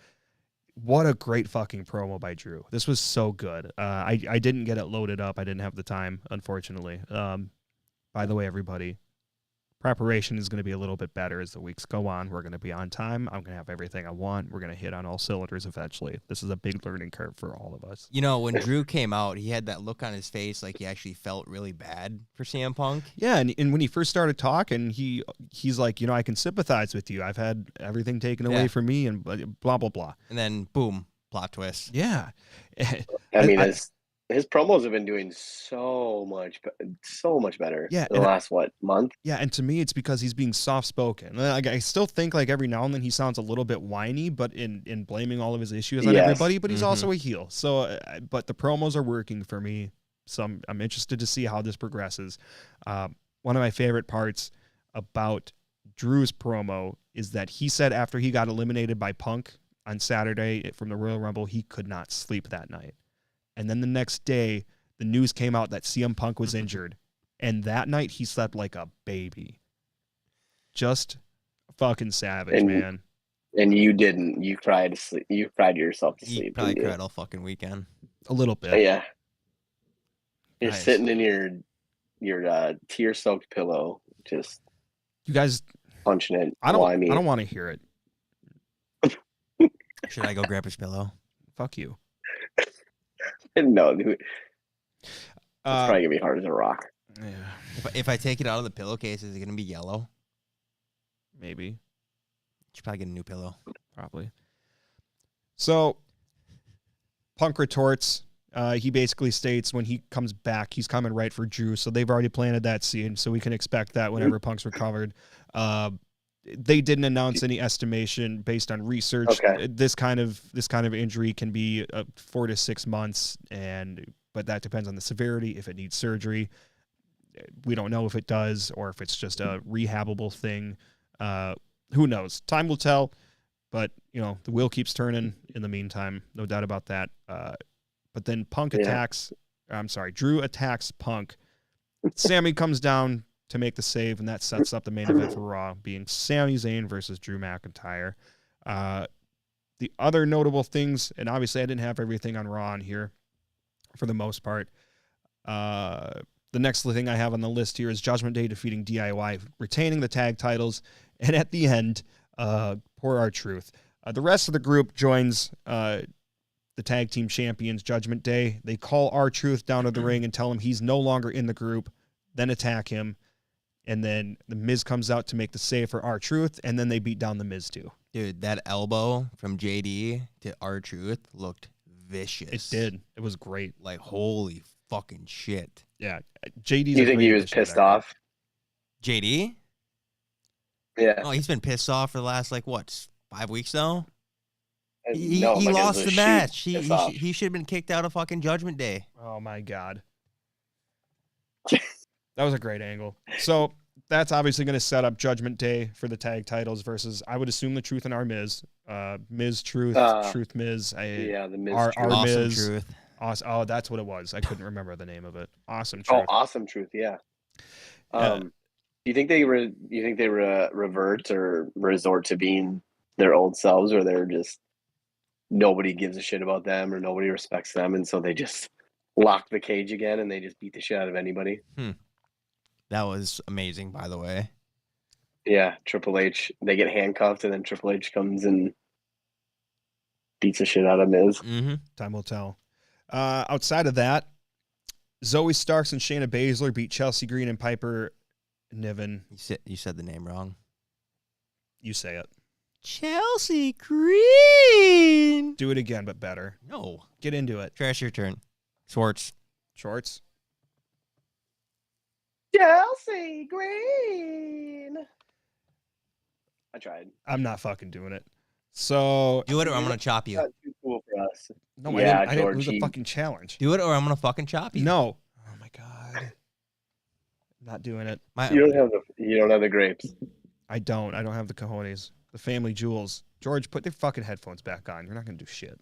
What a great fucking promo by Drew. This was so good. I didn't get it loaded up. I didn't have the time, unfortunately. By the way, everybody, preparation is going to be a little bit better as the weeks go on. We're going to be on time. I'm going to have everything I want. We're going to hit on all cylinders eventually. This is a big learning curve for all of us. When Drew came out, he had that look on his face like he actually felt really bad for CM Punk. Yeah, and when he first started talking, he's like, I can sympathize with you. I've had everything taken away from me and blah, blah, blah. And then, boom, plot twist. Yeah. I mean, his promos have been doing so much better. Yeah, the last month. Yeah, and to me, it's because he's being soft spoken. Like, I still think like every now and then he sounds a little bit whiny, but in blaming all of his issues on everybody. But he's also a heel. So, but the promos are working for me. So I'm interested to see how this progresses. One of my favorite parts about Drew's promo is that he said after he got eliminated by Punk on Saturday from the Royal Rumble, he could not sleep that night. And then the next day, the news came out that CM Punk was injured. And that night, he slept like a baby. Just fucking savage, man. And you didn't. You cried to sleep. You cried yourself to He sleep. probably didn't you? cried all fucking weekend. A little bit. Yeah. You're Nice. sitting in your tear-soaked pillow, just You guys, punching it. I don't whiny. want to hear it. Should I go grab his pillow? Fuck you. No, dude. It's Uh, probably gonna be hard as a rock. yeah, If I take it out of the pillowcase, is it gonna be yellow? maybe, Should probably get a new pillow. probably. So, Punk retorts. He basically states when he comes back, he's coming right for Drew. So they've already planted that scene, so we can expect that whenever Punk's recovered. They didn't announce any estimation based on research. Okay. This kind of injury can be 4 to 6 months, but that depends on the severity. If it needs surgery, we don't know if it does or if it's just a rehabable thing. Who knows? Time will tell. But the wheel keeps turning. In the meantime, no doubt about that. But then Drew attacks Punk. Sammy comes down to make the save, and that sets up the main event for Raw, being Sami Zayn versus Drew McIntyre. The other notable things, and obviously I didn't have everything on Raw on here for the most part. The next thing I have on the list here is Judgment Day defeating DIY, retaining the tag titles, and at the end, poor R-Truth. The rest of the group joins the tag team champions, Judgment Day. They call R-Truth down to the ring and tell him he's no longer in the group, then attack him. And then the Miz comes out to make the save for R-Truth, and then they beat down the Miz too. Dude, that elbow from JD to R-Truth looked vicious. It did. It was great. Like, holy fucking shit. Yeah. JD's Do you think he was pissed off? JD? Yeah. Oh, he's been pissed off for the last, 5 weeks now? He No, like, it was lost a the shoot match. pissed off. He should have been kicked out of fucking Judgment Day. Oh, my God. That was a great angle. So that's obviously going to set up Judgment Day for the tag titles versus, I would assume, the Truth and our Miz. Miz Truth, Truth Miz. Yeah, the Miz. Our Awesome Miz. Truth. Awesome. Oh, that's what it was. I couldn't remember the name of it. Awesome Oh, Truth. awesome truth. Yeah. Yeah. Do you think they revert or resort to being their old selves, or they're just nobody gives a shit about them or nobody respects them, and so they just lock the cage again and they just beat the shit out of anybody? That was amazing, by the way. Yeah, Triple H. They get handcuffed, and then Triple H comes and beats the shit out of Miz. Mm-hmm. Time will tell. Outside of that, Zoe Starks and Shayna Baszler beat Chelsea Green and Piper Niven. You said the name wrong. You say it. Chelsea Green. Do it again, but better. No. Get into it. Trash, your turn. Schwartz. Schwartz. Chelsea Green. I tried. I'm not fucking doing it. So Do it or I'm going to chop you. Not too cool for us. no, Yeah, I didn't. It was a Georgie. fucking challenge. Do it or I'm going to fucking chop you. No. Oh my God. Not doing it. You don't have the grapes. I don't have the cojones. The family jewels. George, put their fucking headphones back on. You're not gonna do shit.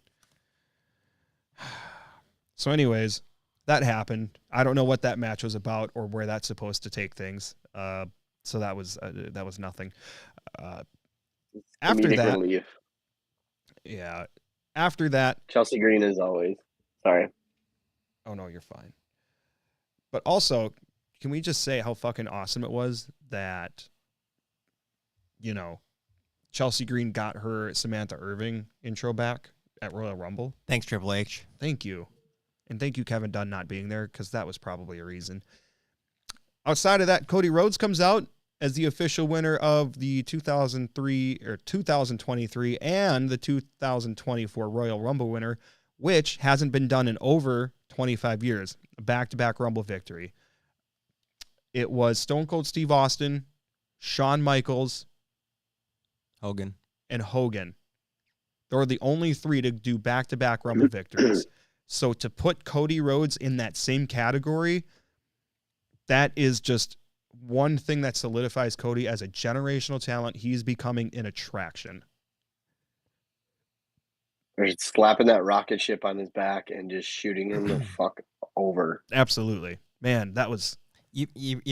So, anyways, that happened. I don't know what that match was about or where that's supposed to take things. So that was nothing. After Comedic that, relief. yeah. After that, Chelsea Green is always. Sorry. oh no, you're fine. But also, can we just say how fucking awesome it was that, Chelsea Green got her Samantha Irving intro back at Royal Rumble? Thanks, Triple H. Thank you. And thank you, Kevin Dunn, not being there, because that was probably a reason. Outside of that, Cody Rhodes comes out as the official winner of the 2023 and the 2024 Royal Rumble winner, which hasn't been done in over 25 years. A back-to-back Rumble victory. It was Stone Cold Steve Austin, Shawn Michaels, Hogan. and Hogan. They were the only three to do back-to-back Rumble victories. So to put Cody Rhodes in that same category, that is just one thing that solidifies Cody as a generational talent. He's becoming an attraction. Or just slapping that rocket ship on his back and just shooting him the fuck over. Absolutely. Man, that was... You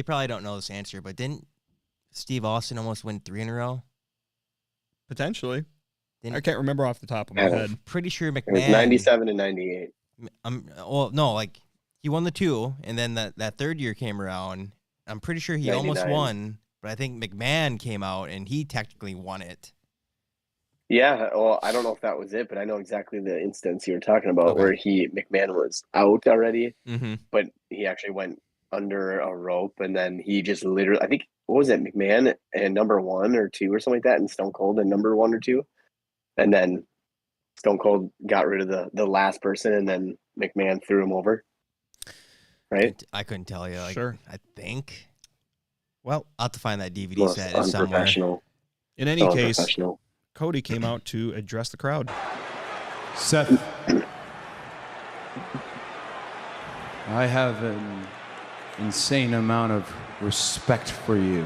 probably don't know this answer, but didn't Steve Austin almost win 3 in a row? Potentially. Didn't- I can't remember off the top of my Yeah. head. Pretty sure It was McMahon. 97 and 98. Well, no, like he won the 2, and then that third year came around. I'm pretty sure he almost 99. won, but I think McMahon came out and he technically won it. Yeah, well, I don't know if that was it, but I know exactly the instance you were talking about Okay. where McMahon was out already, Mm-hmm. but he actually went under a rope, and then he just literally, I think, what was it, McMahon and number 1 or 2 or something like that, and Stone Cold and number 1 or 2, and then Stone Cold got rid of the last person, and then McMahon threw him over. Right? I couldn't tell you. Like, Sure. I think Well, I'll have to find that DVD Most set somewhere. unprofessional. in any So case, unprofessional. Cody came out to address the crowd. Seth, I have an insane amount of respect for you.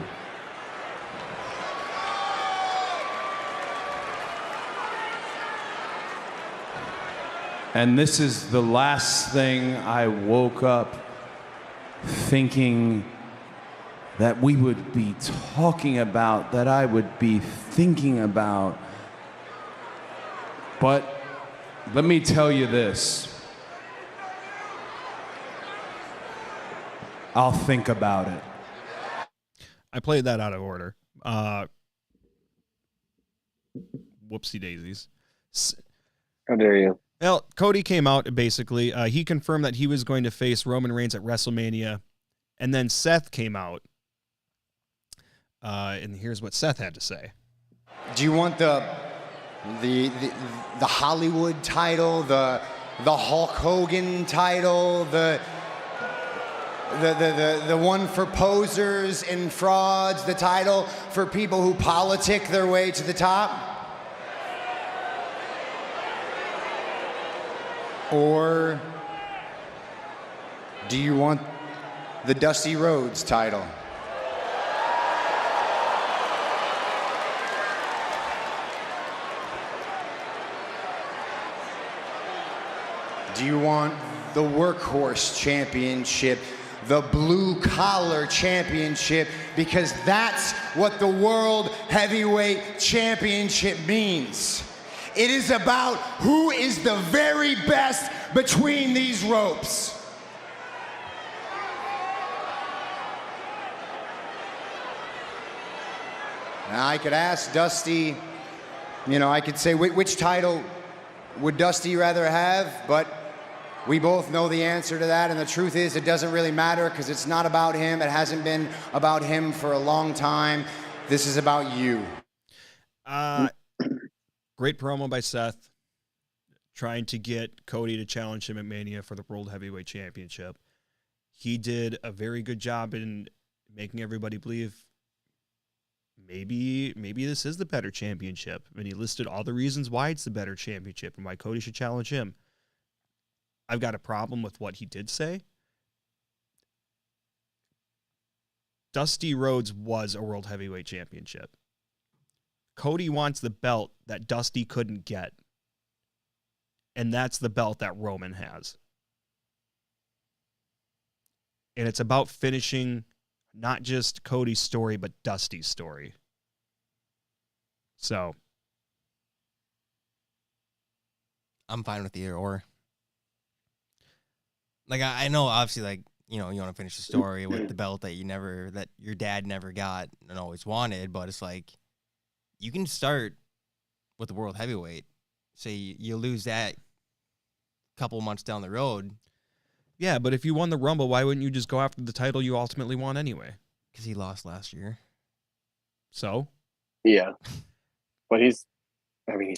And this is the last thing I woke up thinking that we would be talking about, that I would be thinking about. But let me tell you this. I'll think about it. I played that out of order. Whoopsie daisies. How dare you? Well, Cody came out basically. He confirmed that he was going to face Roman Reigns at WrestleMania, and then Seth came out. And here's what Seth had to say. Do you want the Hollywood title, the Hulk Hogan title, the one for posers and frauds, the title for people who politic their way to the top? Or do you want the Dusty Rhodes title? Do you want the Workhorse Championship, the Blue Collar Championship? Because that's what the World Heavyweight Championship means. It is about who is the very best between these ropes. Now, I could ask Dusty, I could say, which title would Dusty rather have? But we both know the answer to that, and the truth is it doesn't really matter because it's not about him. It hasn't been about him for a long time. This is about you. Great promo by Seth, trying to get Cody to challenge him at Mania for the World Heavyweight Championship. He did a very good job in making everybody believe maybe this is the better championship. And he listed all the reasons why it's the better championship and why Cody should challenge him. I've got a problem with what he did say. Dusty Rhodes was a World Heavyweight Championship. Cody wants the belt that Dusty couldn't get. And that's the belt that Roman has. And it's about finishing not just Cody's story, but Dusty's story. So I'm fine with either or. Like, I know, obviously, like, you want to finish the story with the belt that your dad never got and always wanted, but it's like, you can start with the World Heavyweight. Say you lose that a couple months down the road. yeah, but if you won the Rumble, why wouldn't you just go after the title you ultimately won anyway? Because he lost last year. So? Yeah. But he's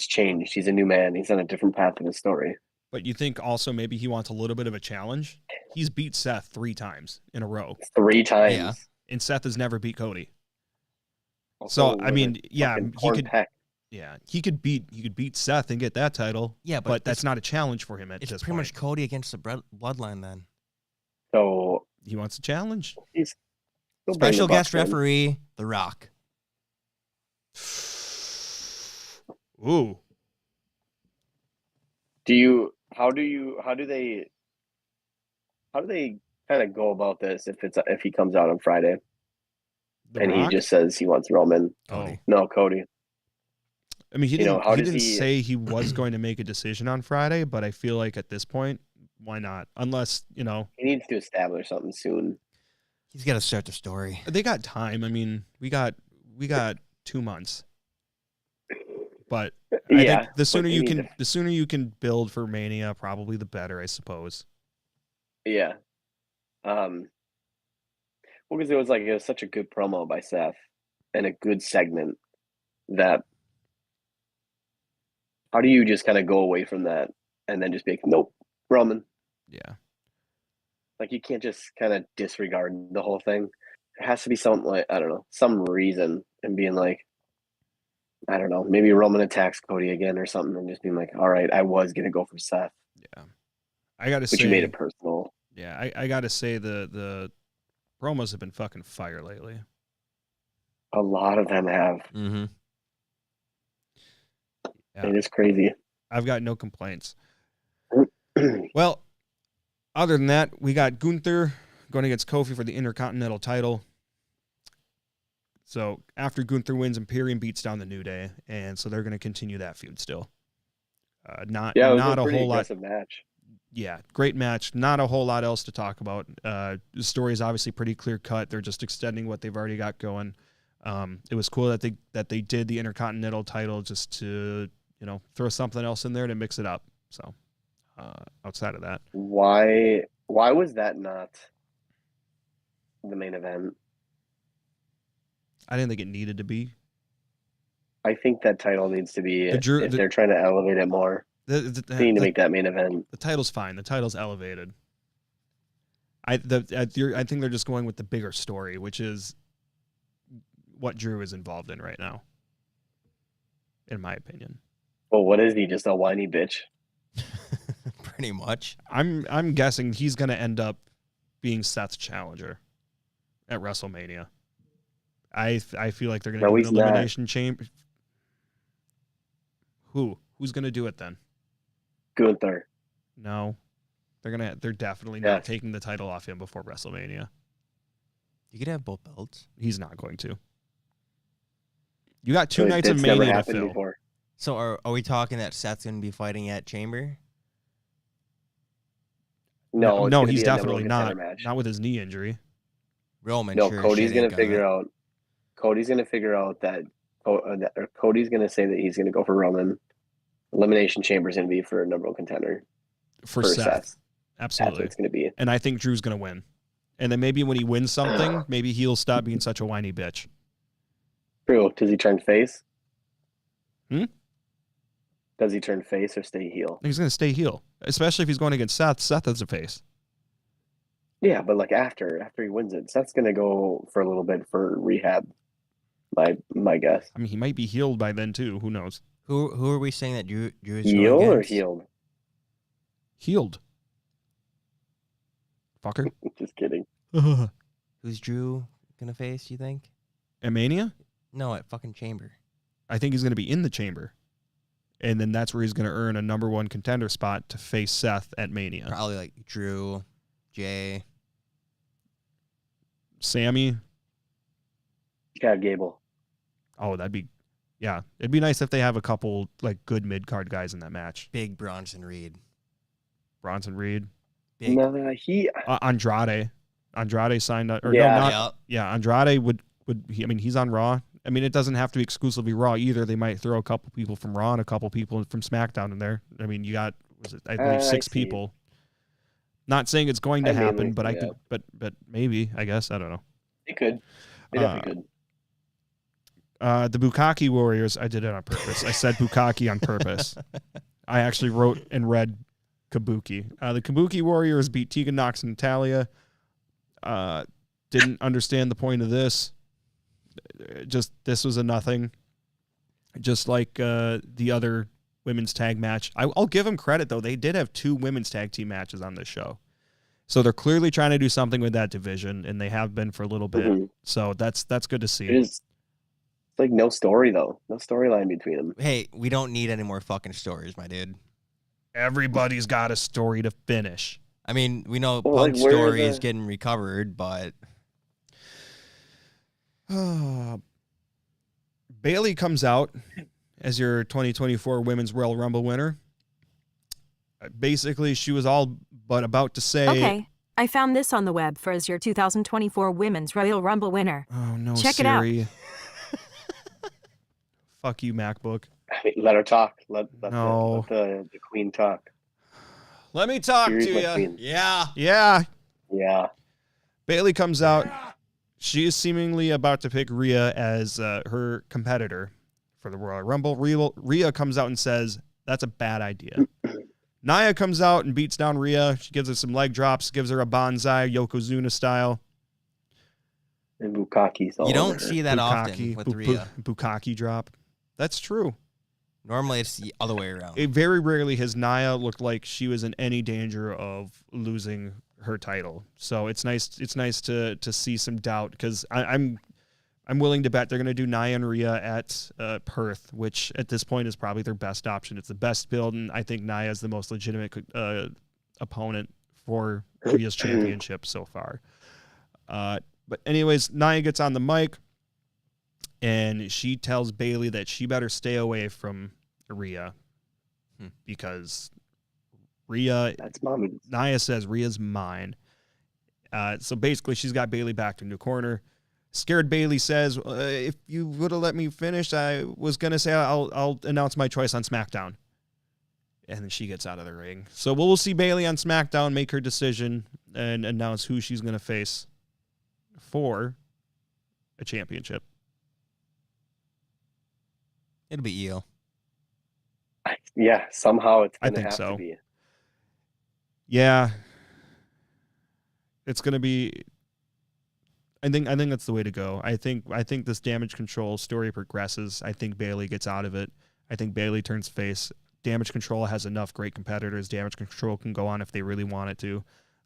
changed. He's a new man. He's on a different path in his story. But you think also maybe he wants a little bit of a challenge? He's beat Seth 3 times in a row. 3 times. Yeah. And Seth has never beat Cody. Also So, I mean, yeah, fucking he torn could pec. yeah, he could beat Seth and get that title. Yeah, but that's it's- not a challenge for him at It's this pretty point. much Cody against the bloodline then. So He wants a challenge. he's still bring Special the guest Bucks in. referee, The Rock. Ooh. How do they kind of go about this if he comes out on Friday? and Rock? he just says he wants Roman. Cody. No, Cody. I mean, he You know, didn't. how He does didn't he- say he was going to make a decision on Friday, but I feel like at this point, why not? Unless He needs to establish something soon. He's got to start the story. they got time. I mean, we got 2 months, but I Yeah, think the sooner but you they can, need the sooner you can build for Mania, probably the better, I suppose. Yeah. Well, because it was such a good promo by Seth and a good segment that how do you just kind of go away from that and then just be like, nope, Roman? Yeah. Like you can't just kind of disregard the whole thing. There has to be some like I don't know, some reason and being like, I don't know, maybe Roman attacks Cody again or something and just being like, all right, I was gonna go for Seth, Yeah. I gotta but say, you made it personal. yeah, I gotta say the promos have been fucking fire lately. A lot of them have. Mm-hmm. Yeah. It is crazy. I've got no complaints. Well, other than that, we got Gunther going against Kofi for the Intercontinental title. So after Gunther wins, Imperium beats down the New Day, and so they're going to continue that feud still. Not It was a pretty whole lot. aggressive match. Yeah, great match. Not a whole lot else to talk about. The story is obviously pretty clear cut. They're just extending what they've already got going. It was cool that they did the Intercontinental title just to throw something else in there to mix it up. So outside of that, Why was that not the main event? I didn't think it needed to be. I think that title needs to be if The- they're trying to elevate it more. They need to make that main event. The title's fine. The title's elevated. I think they're just going with the bigger story, which is what Drew is involved in right now, in my opinion. Well, what is he? Just a whiny bitch? Pretty much. I'm guessing he's going to end up being Seth's challenger at WrestleMania. I feel like they're going to do he's an not. elimination chamber. Who's going to do it then? Gunther. No, they're definitely Yeah. not taking the title off him before WrestleMania. You could have both belts. He's not going to. You got two So nights of it's never Mania to happened fill. before. So are we talking that Seth's going to be fighting at Chamber? No, it's no, gonna he's be a number definitely one not. contender match. Not with his knee injury. Roman. No, sure as Cody's shit gonna ain't figure out. Cody's gonna figure out that. Or Cody's gonna say that he's gonna go for Roman. Elimination Chamber's gonna be for a number one contender For for Seth. Seth. That's Absolutely. what it's gonna be. And I think Drew's going to win. And then maybe when he wins something, maybe he'll stop being such a whiny bitch. True. Does he turn face? Hmm? Does he turn face or stay heel? He's going to stay heel, especially if he's going against Seth. Seth is a face. Yeah, but like after he wins it, Seth's gonna go for a little bit for rehab. My guess. I mean, he might be healed by then too. Who knows? Who are we saying that Drew is Heel going or against? healed? Healed. Fucker. Just kidding. Who's Drew going to face, you think? At Mania? No, at fucking Chamber. I think he's going to be in the chamber. And then that's where he's going to earn a number one contender spot to face Seth at Mania. Probably like Drew, Jay. Sammy. Chad Gable. Oh, it'd be nice if they have a couple like good mid card guys in that match. Big Bronson Reed. Bronson Reed. Big. No, he. Andrade. Andrade signed up. Or Yeah. no, not. Yep. Yeah, Andrade would he's on Raw. I mean, it doesn't have to be exclusively Raw either. They might throw a couple people from Raw and a couple people from SmackDown in there. I mean, you got, I believe, I 6 see. people. Not saying it's going to I happen, mainly- but I yeah. could, but maybe, I guess, I don't know. They could. They definitely could. The Bukkake Warriors, I did it on purpose. I said Bukkake on purpose. I actually wrote and read Kabuki. The Kabuki Warriors beat Tegan Nox and Natalia. Didn't understand the point of this. This was a nothing. Just like the other women's tag match. I'll give them credit, though. They did have 2 women's tag team matches on this show. So they're clearly trying to do something with that division, and they have been for a little bit. Mhm. So that's good to see. It is. It's like no story though. No storyline between them. Hey, we don't need any more fucking stories, my dude. Everybody's got a story to finish. I mean, we know Well, like, Punk's where are story is the- getting recovered, but Bailey comes out as your 2024 Women's Royal Rumble winner. Basically, she was all but about to say, Okay, I found this on the web for as your 2024 Women's Royal Rumble winner. "Oh no, Check Siri. it Fuck you, MacBook. Let her talk. Let No. the queen talk. Let me talk Siri's to my you. queen. Yeah. Yeah. Bailey comes out. She is seemingly about to pick Rhea as her competitor for the Royal Rumble. Rhea comes out and says, that's a bad idea. Nia comes out and beats down Rhea. She gives her some leg drops, gives her a bonsai, Yokozuna style. And Bukkake's all You over don't her. see that often with Rhea. Bukkake drop. That's true. Normally it's the other way around. It very rarely has Nia looked like she was in any danger of losing her title. So it's nice. It's nice to see some doubt because I'm willing to bet they're going to do Nia and Rhea at Perth, which at this point is probably their best option. It's the best build, and I think Nia is the most legitimate opponent for Rhea's championship so far. But anyways, Nia gets on the mic, and she tells Bailey that she better stay away from Rhea because That's mommy. Nia says Rhea's mine. So basically, she's got Bailey backed into a corner. Scared Bailey says, if you would have let me finish, I was going to say I'll announce my choice on SmackDown. And then she gets out of the ring. So we'll see Bailey on SmackDown make her decision and announce who she's going to face for a championship. It'll be Io. Yeah, somehow it's I going to think have so. to be. Yeah. It's going to be... I think that's the way to go. I think this Damage Control story progresses. I think Bailey gets out of it. I think Bailey turns face. Damage Control has enough great competitors. Damage Control can go on if they really want it to.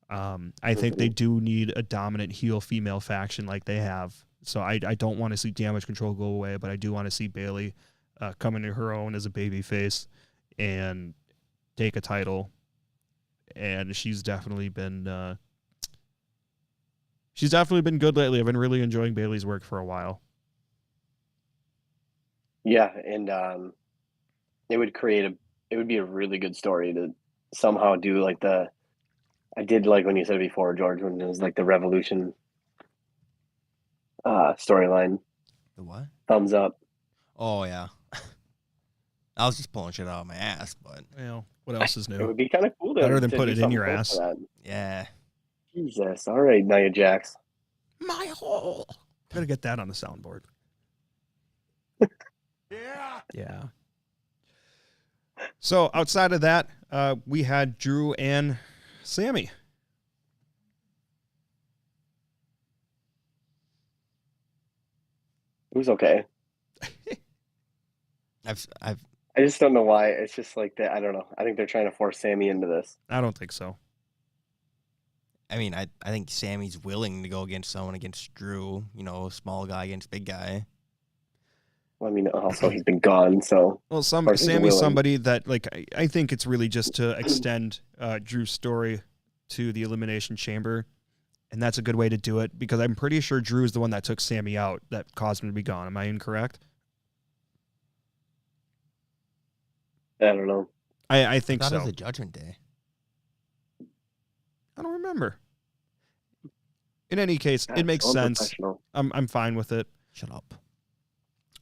I think they do need a dominant heel female faction like they have. So I don't want to see Damage Control go away, but I do want to see Bailey come into her own as a baby face and take a title. And she's definitely been good lately. I've been really enjoying Bailey's work for a while. Yeah, and it would be a really good story to somehow do like I did like when you said before, George, when it was like the Revolution storyline. The what? Thumbs up. Oh, yeah. I was just pulling shit out of my ass, but... Well, what else is It new? would be kind of cool to Better than to put do it in something your cool ass. for that. Yeah. Jesus. All right, Nia Jax. My hole. Gotta get that on the soundboard. Yeah. So outside of that, we had Drew and Sammy. It was okay. I just don't know why. It's just like that. I don't know. I think they're trying to force Sammy into this. I don't think so. I mean, I think Sammy's willing to go against someone against Drew, small guy against big guy. Well, I mean, also he's been gone, so. Well, of course he's Sammy's willing. somebody that, like, I think it's really just to extend Drew's story to the Elimination Chamber, and that's a good way to do it because I'm pretty sure Drew is the one that took Sammy out that caused him to be gone. Am I incorrect? I don't know. I think That so. was the Judgment Day. I don't remember. In any case, it makes so sense. unprofessional. I'm fine with it. Shut up.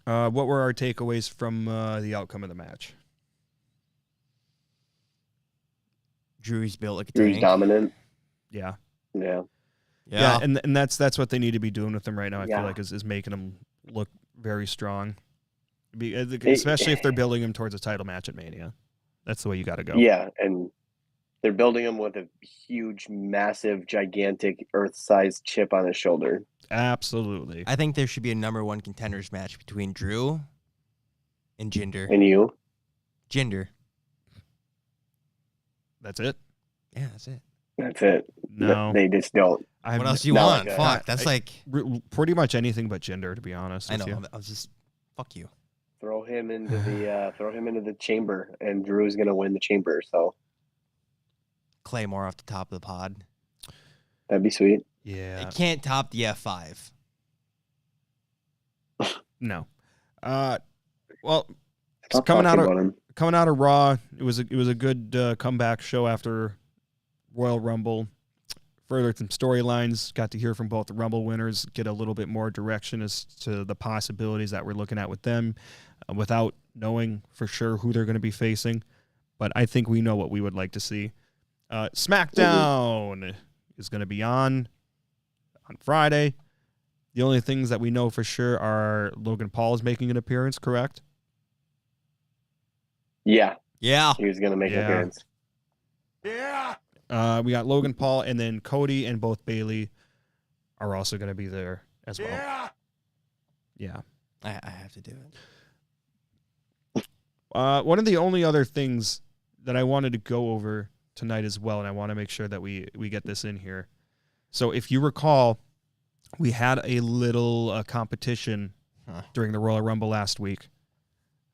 What were our takeaways from the outcome of the match? Drew's built like a Drew's tank. dominant. Yeah. Yeah. Yeah, and that's what they need to be doing with him right now. I Yeah. feel like is making him look very strong, especially if they're building him towards a title match at Mania. That's the way you got to go. Yeah, and they're building him with a huge, massive, gigantic, Earth-sized chip on his shoulder. Absolutely. I think there should be a number one contenders match between Drew and Jinder. And you? Jinder. That's it? Yeah, that's it. That's it. No. They just don't. What else do you Not want? like Fuck, that's like... pretty much anything but Jinder, to be honest. I with know. you. I was just... Fuck you. Throw him into the chamber, and Drew's gonna win the chamber. So Claymore off the top of the pod. that'd be sweet. Yeah. It can't top the F5. No. Well, Stop coming out talking about him. of Raw, it was a good comeback show after Royal Rumble. Furthered some storylines. Got to hear from both the Rumble winners, get a little bit more direction as to the possibilities that we're looking at with them, without knowing for sure who they're going to be facing. But I think we know what we would like to see. SmackDown is going to be on Friday. The only things that we know for sure are Logan Paul is making an appearance, correct? Yeah. Yeah. He was going to make an appearance. Yeah. We got Logan Paul, and then Cody and both Bailey are also going to be there as well. Yeah. Yeah. I have to do it. One of the only other things that I wanted to go over tonight as well, and I want to make sure that we get this in here. So if you recall, we had a little competition during the Royal Rumble last week.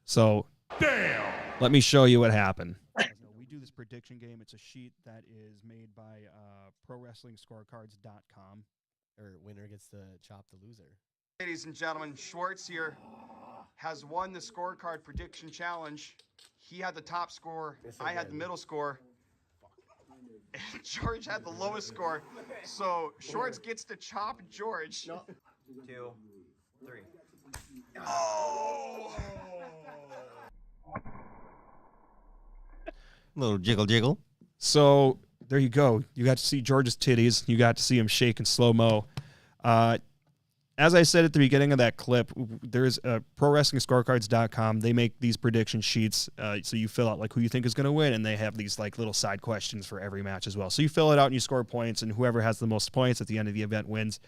So let me show you what happened. We do this prediction game. It's a sheet that is made by ProWrestlingScorecards.com. Or winner gets to chop the loser. Ladies and gentlemen, Schwartz here has won the scorecard prediction challenge. He had the top score. I had the middle score. And George had the lowest score. So Schwartz gets to chop George. 2, 3. Oh! Little jiggle jiggle. So there you go. You got to see George's titties. You got to see him shake in slow-mo. As I said at the beginning of that clip, there's ProWrestlingScorecards.com. They make these prediction sheets, so you fill out like who you think is going to win, and they have these like little side questions for every match as well. So you fill it out and you score points, and whoever has the most points at the end of the event wins.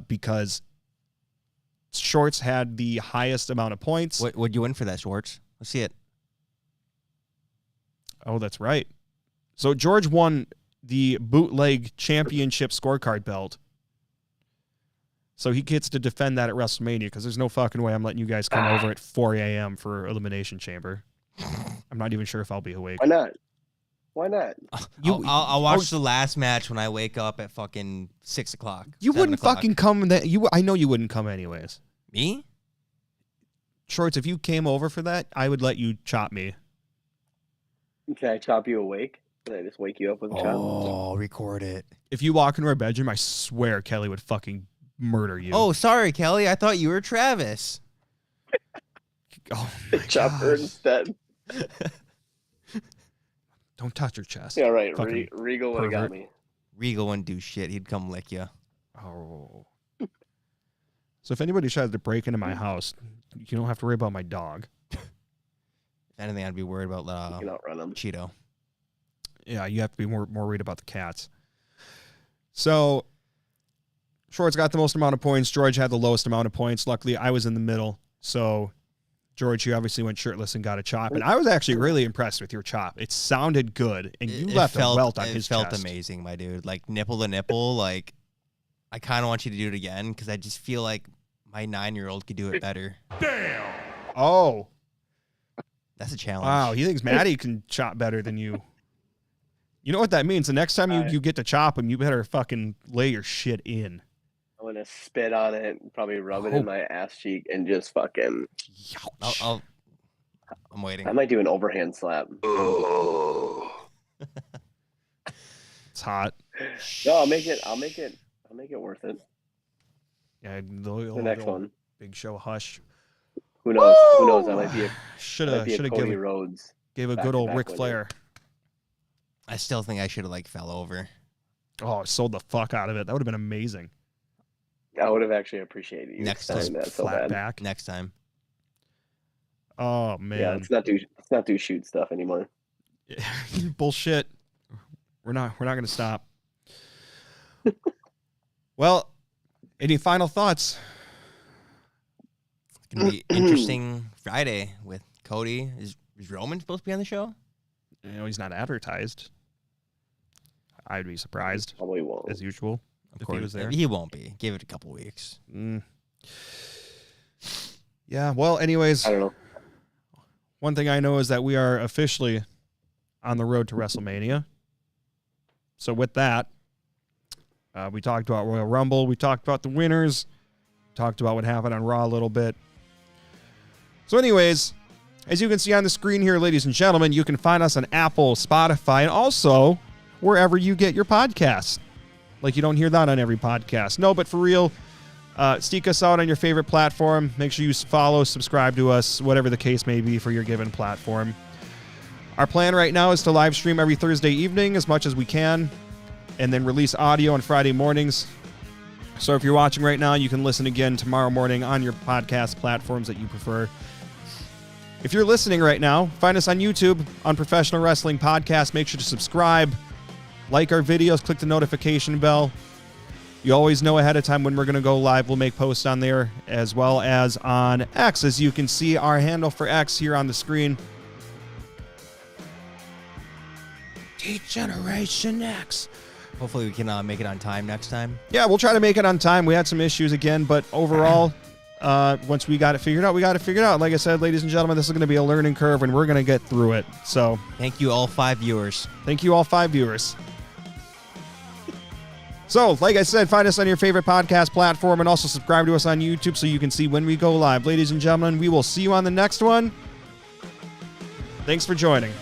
Because Schwartz had the highest amount of points. What'd you win for that, Schwartz? Let's see it. Oh, that's right. So George won the bootleg championship scorecard belt. So he gets to defend that at WrestleMania because there's no fucking way I'm letting you guys come over at 4 a.m. for Elimination Chamber. I'm not even sure if I'll be awake. Why not? Why not? I'll watch the last match when I wake up at fucking 6 o'clock. You wouldn't fucking come. I know you wouldn't come anyways. Me? Shorts, if you came over for that, I would let you chop me. Can I chop you awake? Can I just wake you up with a chop? Oh, record it. If you walk into our bedroom, I swear Kelly would fucking murder you. Oh, sorry, Kelly. I thought you were Travis. Oh, chop her instead. Don't touch her chest. Yeah, right. Regal would have got me. Regal wouldn't do shit. He'd come lick you. Oh. So if anybody tries to break into my house, you don't have to worry about my dog. If anything, I'd be worried about you can outrun him. Cheeto. Yeah, you have to be more worried about the cats. So Schwartz got the most amount of points. George had the lowest amount of points. Luckily, I was in the middle. So George, you obviously went shirtless and got a chop. And I was actually really impressed with your chop. It sounded good. And you left a welt on his chest. It felt amazing, my dude. Like nipple to nipple. Like, I kind of want you to do it again because I just feel like my 9-year-old could do it better. Damn. Oh. That's a challenge. Wow, he thinks Maddie can chop better than you. You know what that means? The next time you get to chop him, you better fucking lay your shit in. I'm going to spit on it and probably rub it in my ass cheek and just fucking... I'm waiting. I might do an overhand slap. It's hot. No, I'll make it worth it. Yeah, the next one. Big Show hush. Who knows? Who knows? I might be a Cody Rhodes. Gave a good old Ric Flair. I still think I should have fell over. Oh, sold the fuck out of it. That would have been amazing. I would have actually appreciated you next time that so bad. Back. Next time. Oh man. Yeah, let's not do shoot stuff anymore. Bullshit. We're not gonna stop. Well, any final thoughts? It's gonna be interesting Friday with Cody. Is Roman supposed to be on the show? You know, he's not advertised. I'd be surprised. Probably won't. As usual. Of course, he was there. He won't be. Give it a couple weeks. Yeah, well, anyways. I don't know. One thing I know is that we are officially on the road to WrestleMania. So with that, we talked about Royal Rumble. We talked about the winners. Talked about what happened on Raw a little bit. So anyways, as you can see on the screen here, ladies and gentlemen, you can find us on Apple, Spotify, and also wherever you get your podcasts. Like you don't hear that on every podcast. No, but for real, seek us out on your favorite platform. Make sure you follow, subscribe to us, whatever the case may be for your given platform. Our plan right now is to live stream every Thursday evening as much as we can, and then release audio on Friday mornings. So if you're watching right now, you can listen again tomorrow morning on your podcast platforms that you prefer. If you're listening right now, find us on YouTube on Professional Wrestling Podcast. Make sure to subscribe, like our videos, click the notification bell. You always know ahead of time when we're going to go live. We'll make posts on there as well as on X. As you can see, our handle for X here on the screen. Degeneration X. Hopefully we can make it on time next time. Yeah, we'll try to make it on time. We had some issues again, but overall, once we got it figured out, we got it figured out. Like I said, ladies and gentlemen, this is going to be a learning curve, and we're going to get through it. So thank you, all 5 viewers. Thank you, all 5 viewers. So, like I said, find us on your favorite podcast platform and also subscribe to us on YouTube so you can see when we go live. Ladies and gentlemen, we will see you on the next one. Thanks for joining.